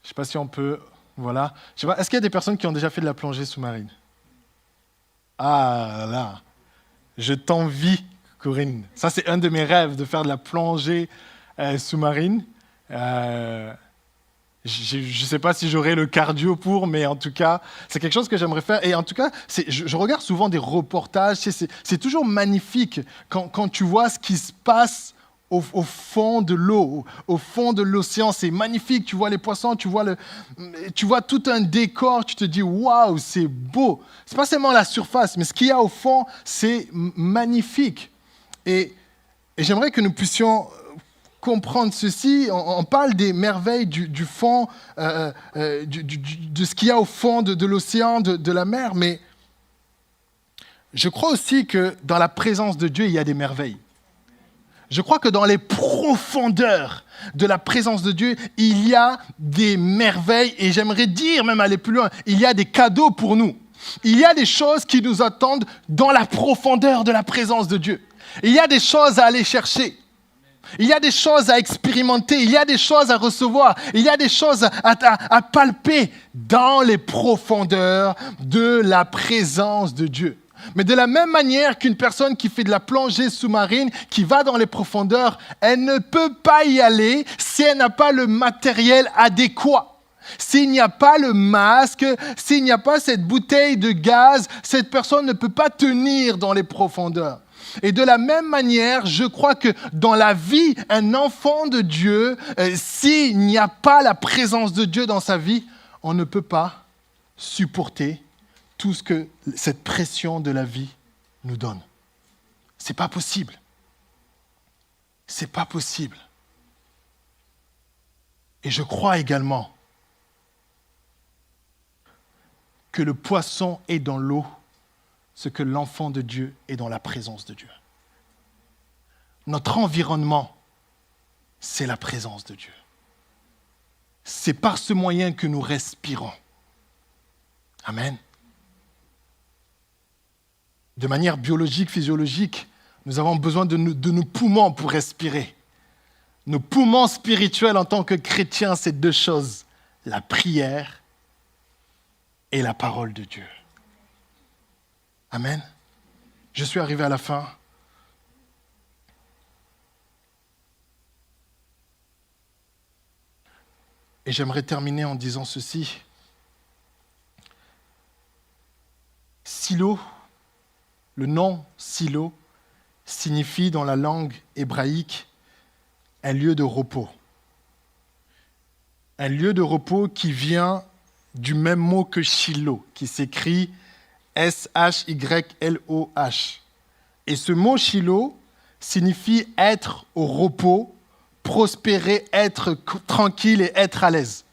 Je ne sais pas si on peut... Voilà. Je sais pas, est-ce qu'il y a des personnes qui ont déjà fait de la plongée sous-marine? Ah là, je t'envie, Corinne. Ça, c'est un de mes rêves, de faire de la plongée sous-marine. Je ne sais pas si j'aurai le cardio pour, mais en tout cas, c'est quelque chose que j'aimerais faire. Et en tout cas, je regarde souvent des reportages. C'est toujours magnifique quand tu vois ce qui se passe au fond de l'eau, au fond de l'océan. C'est magnifique. Tu vois les poissons, tu vois tout un décor. Tu te dis, waouh, c'est beau. Ce n'est pas seulement la surface, mais ce qu'il y a au fond, c'est magnifique. Et j'aimerais que nous puissions comprendre ceci. On parle des merveilles du fond, de ce qu'il y a au fond de l'océan, de la mer, mais je crois aussi que dans la présence de Dieu, il y a des merveilles. Je crois que dans les profondeurs de la présence de Dieu, il y a des merveilles, et j'aimerais dire, même aller plus loin, il y a des cadeaux pour nous. Il y a des choses qui nous attendent dans la profondeur de la présence de Dieu. Il y a des choses à aller chercher. Il y a des choses à expérimenter, il y a des choses à recevoir, il y a des choses à palper dans les profondeurs de la présence de Dieu. Mais de la même manière qu'une personne qui fait de la plongée sous-marine, qui va dans les profondeurs, elle ne peut pas y aller si elle n'a pas le matériel adéquat. S'il n'y a pas le masque, s'il n'y a pas cette bouteille de gaz, cette personne ne peut pas tenir dans les profondeurs. Et de la même manière, je crois que dans la vie, un enfant de Dieu, s'il n'y a pas la présence de Dieu dans sa vie, on ne peut pas supporter tout ce que cette pression de la vie nous donne. C'est pas possible. C'est pas possible. Et je crois également que le poisson est dans l'eau, ce que l'enfant de Dieu est dans la présence de Dieu. Notre environnement, c'est la présence de Dieu. C'est par ce moyen que nous respirons. Amen. De manière biologique, physiologique, nous avons besoin de nos poumons pour respirer. Nos poumons spirituels en tant que chrétiens, c'est deux choses, la prière et la parole de Dieu. Amen. Je suis arrivé à la fin. Et j'aimerais terminer en disant ceci. Silo, le nom Silo, signifie dans la langue hébraïque un lieu de repos. Un lieu de repos qui vient du même mot que Shiloh, qui s'écrit S-H-Y-L-O-H. Et ce mot Shiloh signifie être au repos, prospérer, être tranquille et être à l'aise.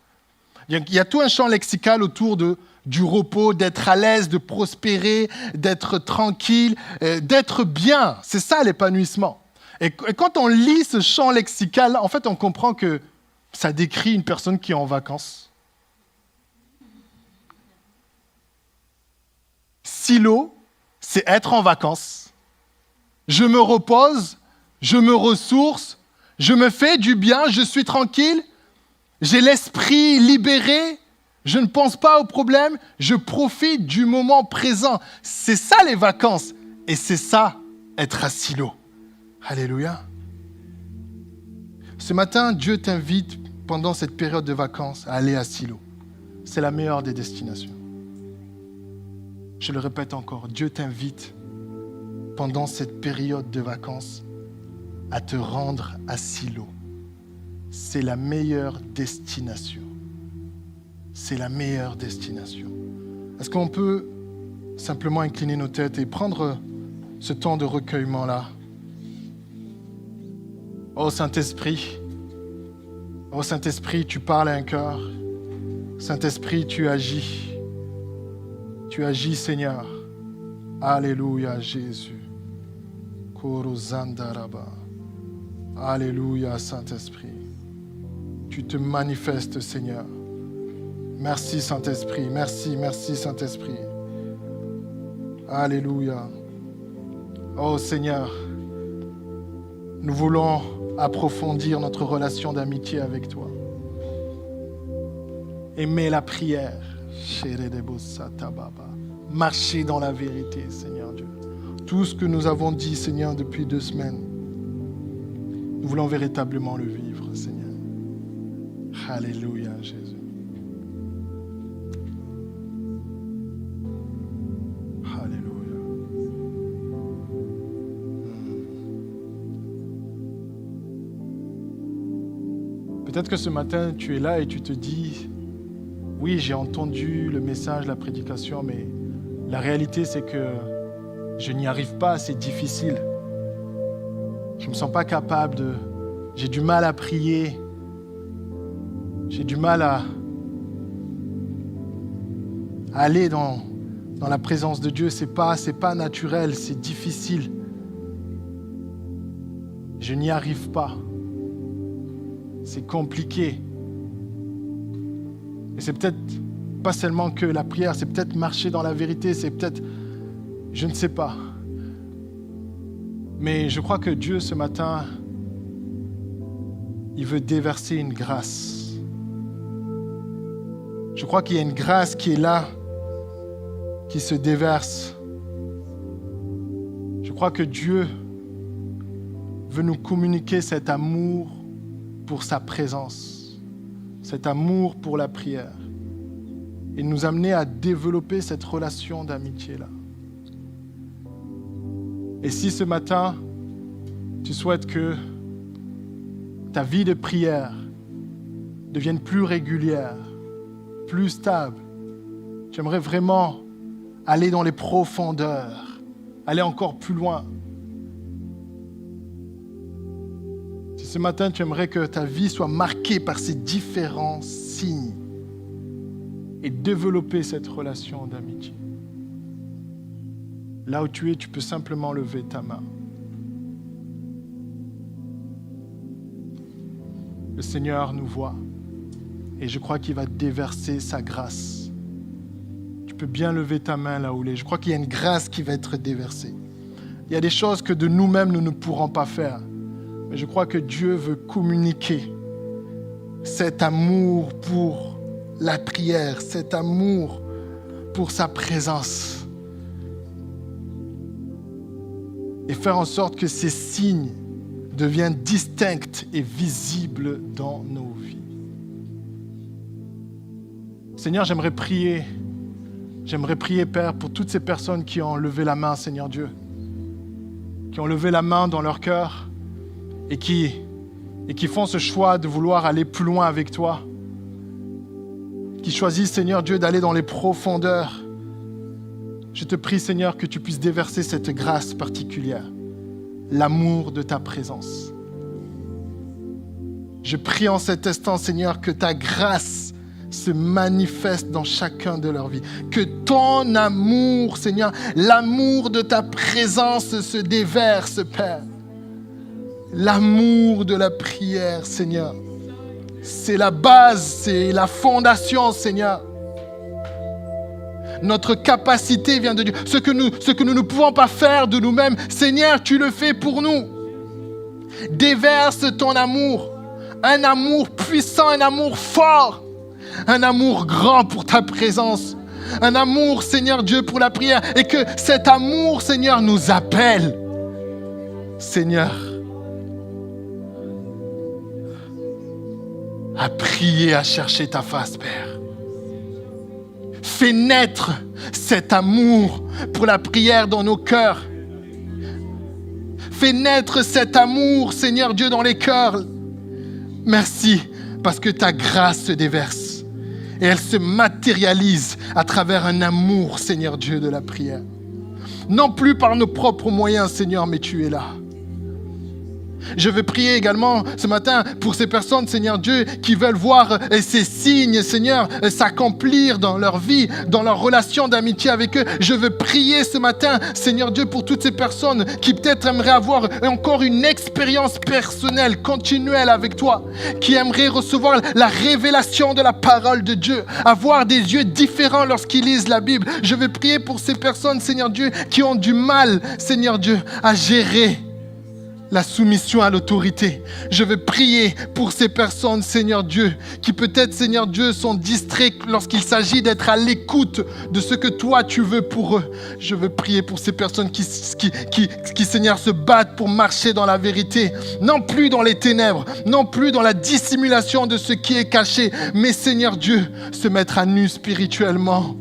Il y a tout un champ lexical autour du repos, d'être à l'aise, de prospérer, d'être tranquille, d'être bien. C'est ça l'épanouissement. Et quand on lit ce champ lexical, en fait, on comprend que ça décrit une personne qui est en vacances. Silo, c'est être en vacances. Je me repose, je me ressource, je me fais du bien, je suis tranquille, j'ai l'esprit libéré, je ne pense pas aux problèmes, je profite du moment présent. C'est ça les vacances et c'est ça être à Silo. Alléluia. Ce matin, Dieu t'invite pendant cette période de vacances à aller à Silo. C'est la meilleure des destinations. Je le répète encore, Dieu t'invite pendant cette période de vacances à te rendre à Silo. C'est la meilleure destination. C'est la meilleure destination. Est-ce qu'on peut simplement incliner nos têtes et prendre ce temps de recueillement-là? Oh Saint-Esprit, tu parles à un cœur. Saint-Esprit, tu agis. Tu agis, Seigneur. Alléluia, Jésus. Korozandaraba. Alléluia, Saint-Esprit. Tu te manifestes, Seigneur. Merci, Saint-Esprit. Merci, Saint-Esprit. Alléluia. Oh, Seigneur, nous voulons approfondir notre relation d'amitié avec toi. Aimer la prière. Marcher dans la vérité, Seigneur Dieu. Tout ce que nous avons dit, Seigneur, depuis 2 semaines, nous voulons véritablement le vivre, Seigneur. Alléluia, Jésus. Alléluia. Peut-être que ce matin, tu es là et tu te dis, oui, j'ai entendu le message, la prédication, mais la réalité, c'est que je n'y arrive pas, c'est difficile. Je ne me sens pas capable de... J'ai du mal à prier. J'ai du mal à aller dans la présence de Dieu. C'est pas naturel, c'est difficile. Je n'y arrive pas. C'est compliqué. Et c'est peut-être pas seulement que la prière, c'est peut-être marcher dans la vérité, c'est peut-être... Je ne sais pas. Mais je crois que Dieu, ce matin, il veut déverser une grâce. Je crois qu'il y a une grâce qui est là, qui se déverse. Je crois que Dieu veut nous communiquer cet amour pour sa présence, cet amour pour la prière, et nous amener à développer cette relation d'amitié-là. Et si ce matin, tu souhaites que ta vie de prière devienne plus régulière, plus stable, j'aimerais vraiment aller dans les profondeurs, aller encore plus loin. Si ce matin, tu aimerais que ta vie soit marquée par ces différents signes et développer cette relation d'amitié, là où tu es, tu peux simplement lever ta main. Le Seigneur nous voit et je crois qu'il va déverser sa grâce. Tu peux bien lever ta main là où il est. Je crois qu'il y a une grâce qui va être déversée. Il y a des choses que de nous-mêmes, nous ne pourrons pas faire. Mais je crois que Dieu veut communiquer cet amour pour la prière, cet amour pour sa présence. Et faire en sorte que ces signes deviennent distincts et visibles dans nos vies. Seigneur, j'aimerais prier, Père, pour toutes ces personnes qui ont levé la main, Seigneur Dieu, qui ont levé la main dans leur cœur et qui font ce choix de vouloir aller plus loin avec toi, qui choisissent, Seigneur Dieu, d'aller dans les profondeurs. Je te prie, Seigneur, que tu puisses déverser cette grâce particulière, l'amour de ta présence. Je prie en cet instant, Seigneur, que ta grâce se manifeste dans chacun de leurs vies. Que ton amour, Seigneur, l'amour de ta présence se déverse, Père. L'amour de la prière, Seigneur. C'est la base, c'est la fondation, Seigneur. Notre capacité vient de Dieu. Ce que nous ne pouvons pas faire de nous-mêmes, Seigneur, tu le fais pour nous. Déverse ton amour. Un amour puissant, un amour fort. Un amour grand pour ta présence. Un amour, Seigneur Dieu, pour la prière. Et que cet amour, Seigneur, nous appelle. Seigneur, à prier, à chercher ta face, Père. Fais naître cet amour pour la prière dans nos cœurs. Fais naître cet amour, Seigneur Dieu, dans les cœurs. Merci, parce que ta grâce se déverse. Et elle se matérialise à travers un amour, Seigneur Dieu, de la prière. Non plus par nos propres moyens, Seigneur, mais tu es là. Je veux prier également ce matin pour ces personnes, Seigneur Dieu, qui veulent voir ces signes, Seigneur, s'accomplir dans leur vie, dans leur relation d'amitié avec eux. Je veux prier ce matin, Seigneur Dieu, pour toutes ces personnes qui peut-être aimeraient avoir encore une expérience personnelle, continuelle avec toi, qui aimeraient recevoir la révélation de la parole de Dieu, avoir des yeux différents lorsqu'ils lisent la Bible. Je veux prier pour ces personnes, Seigneur Dieu, qui ont du mal, Seigneur Dieu, à gérer la soumission à l'autorité. Je veux prier pour ces personnes, Seigneur Dieu, qui peut-être, Seigneur Dieu, sont distraits lorsqu'il s'agit d'être à l'écoute de ce que toi tu veux pour eux. Je veux prier pour ces personnes qui Seigneur, se battent pour marcher dans la vérité, non plus dans les ténèbres, non plus dans la dissimulation de ce qui est caché, mais Seigneur Dieu, se mettre à nu spirituellement.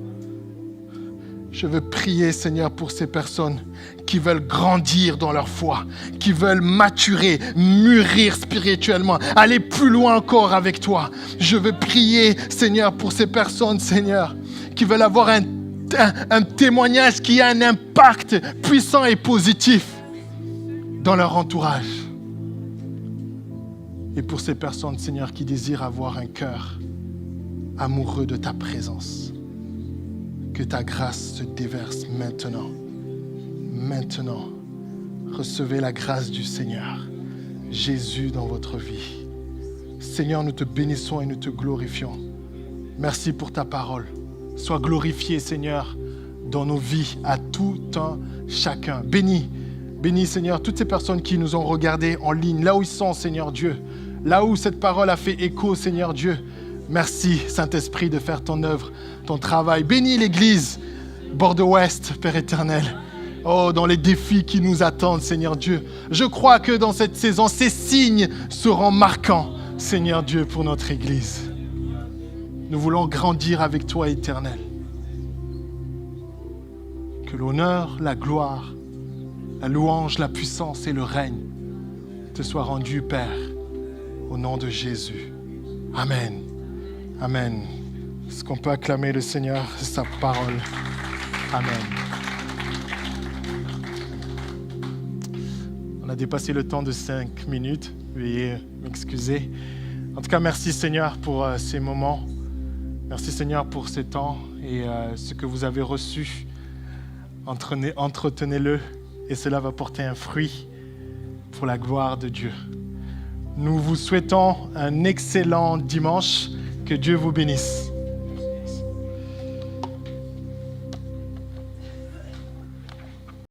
Je veux prier, Seigneur, pour ces personnes qui veulent grandir dans leur foi, qui veulent maturer, mûrir spirituellement, aller plus loin encore avec toi. Je veux prier, Seigneur, pour ces personnes, Seigneur, qui veulent avoir un témoignage qui a un impact puissant et positif dans leur entourage. Et pour ces personnes, Seigneur, qui désirent avoir un cœur amoureux de ta présence, que ta grâce se déverse maintenant. Maintenant, recevez la grâce du Seigneur, Jésus dans votre vie. Seigneur, nous te bénissons et nous te glorifions. Merci pour ta parole. Sois glorifié, Seigneur, dans nos vies, à tout un chacun. Bénis, Seigneur, toutes ces personnes qui nous ont regardés en ligne, là où ils sont, Seigneur Dieu, là où cette parole a fait écho, Seigneur Dieu. Merci, Saint-Esprit, de faire ton œuvre, ton travail. Bénis l'Église, Bordeaux-Ouest, Père éternel. Oh, dans les défis qui nous attendent, Seigneur Dieu. Je crois que dans cette saison, ces signes seront marquants, Seigneur Dieu, pour notre Église. Nous voulons grandir avec toi, éternel. Que l'honneur, la gloire, la louange, la puissance et le règne te soient rendus, Père, au nom de Jésus. Amen. Amen. Est-ce qu'on peut acclamer le Seigneur, sa parole? Amen. On a dépassé le temps de 5 minutes. Veuillez m'excuser. En tout cas, merci Seigneur pour ces moments. Merci Seigneur pour ces temps et ce que vous avez reçu. Entretenez-le et cela va porter un fruit pour la gloire de Dieu. Nous vous souhaitons un excellent dimanche. Que Dieu vous bénisse.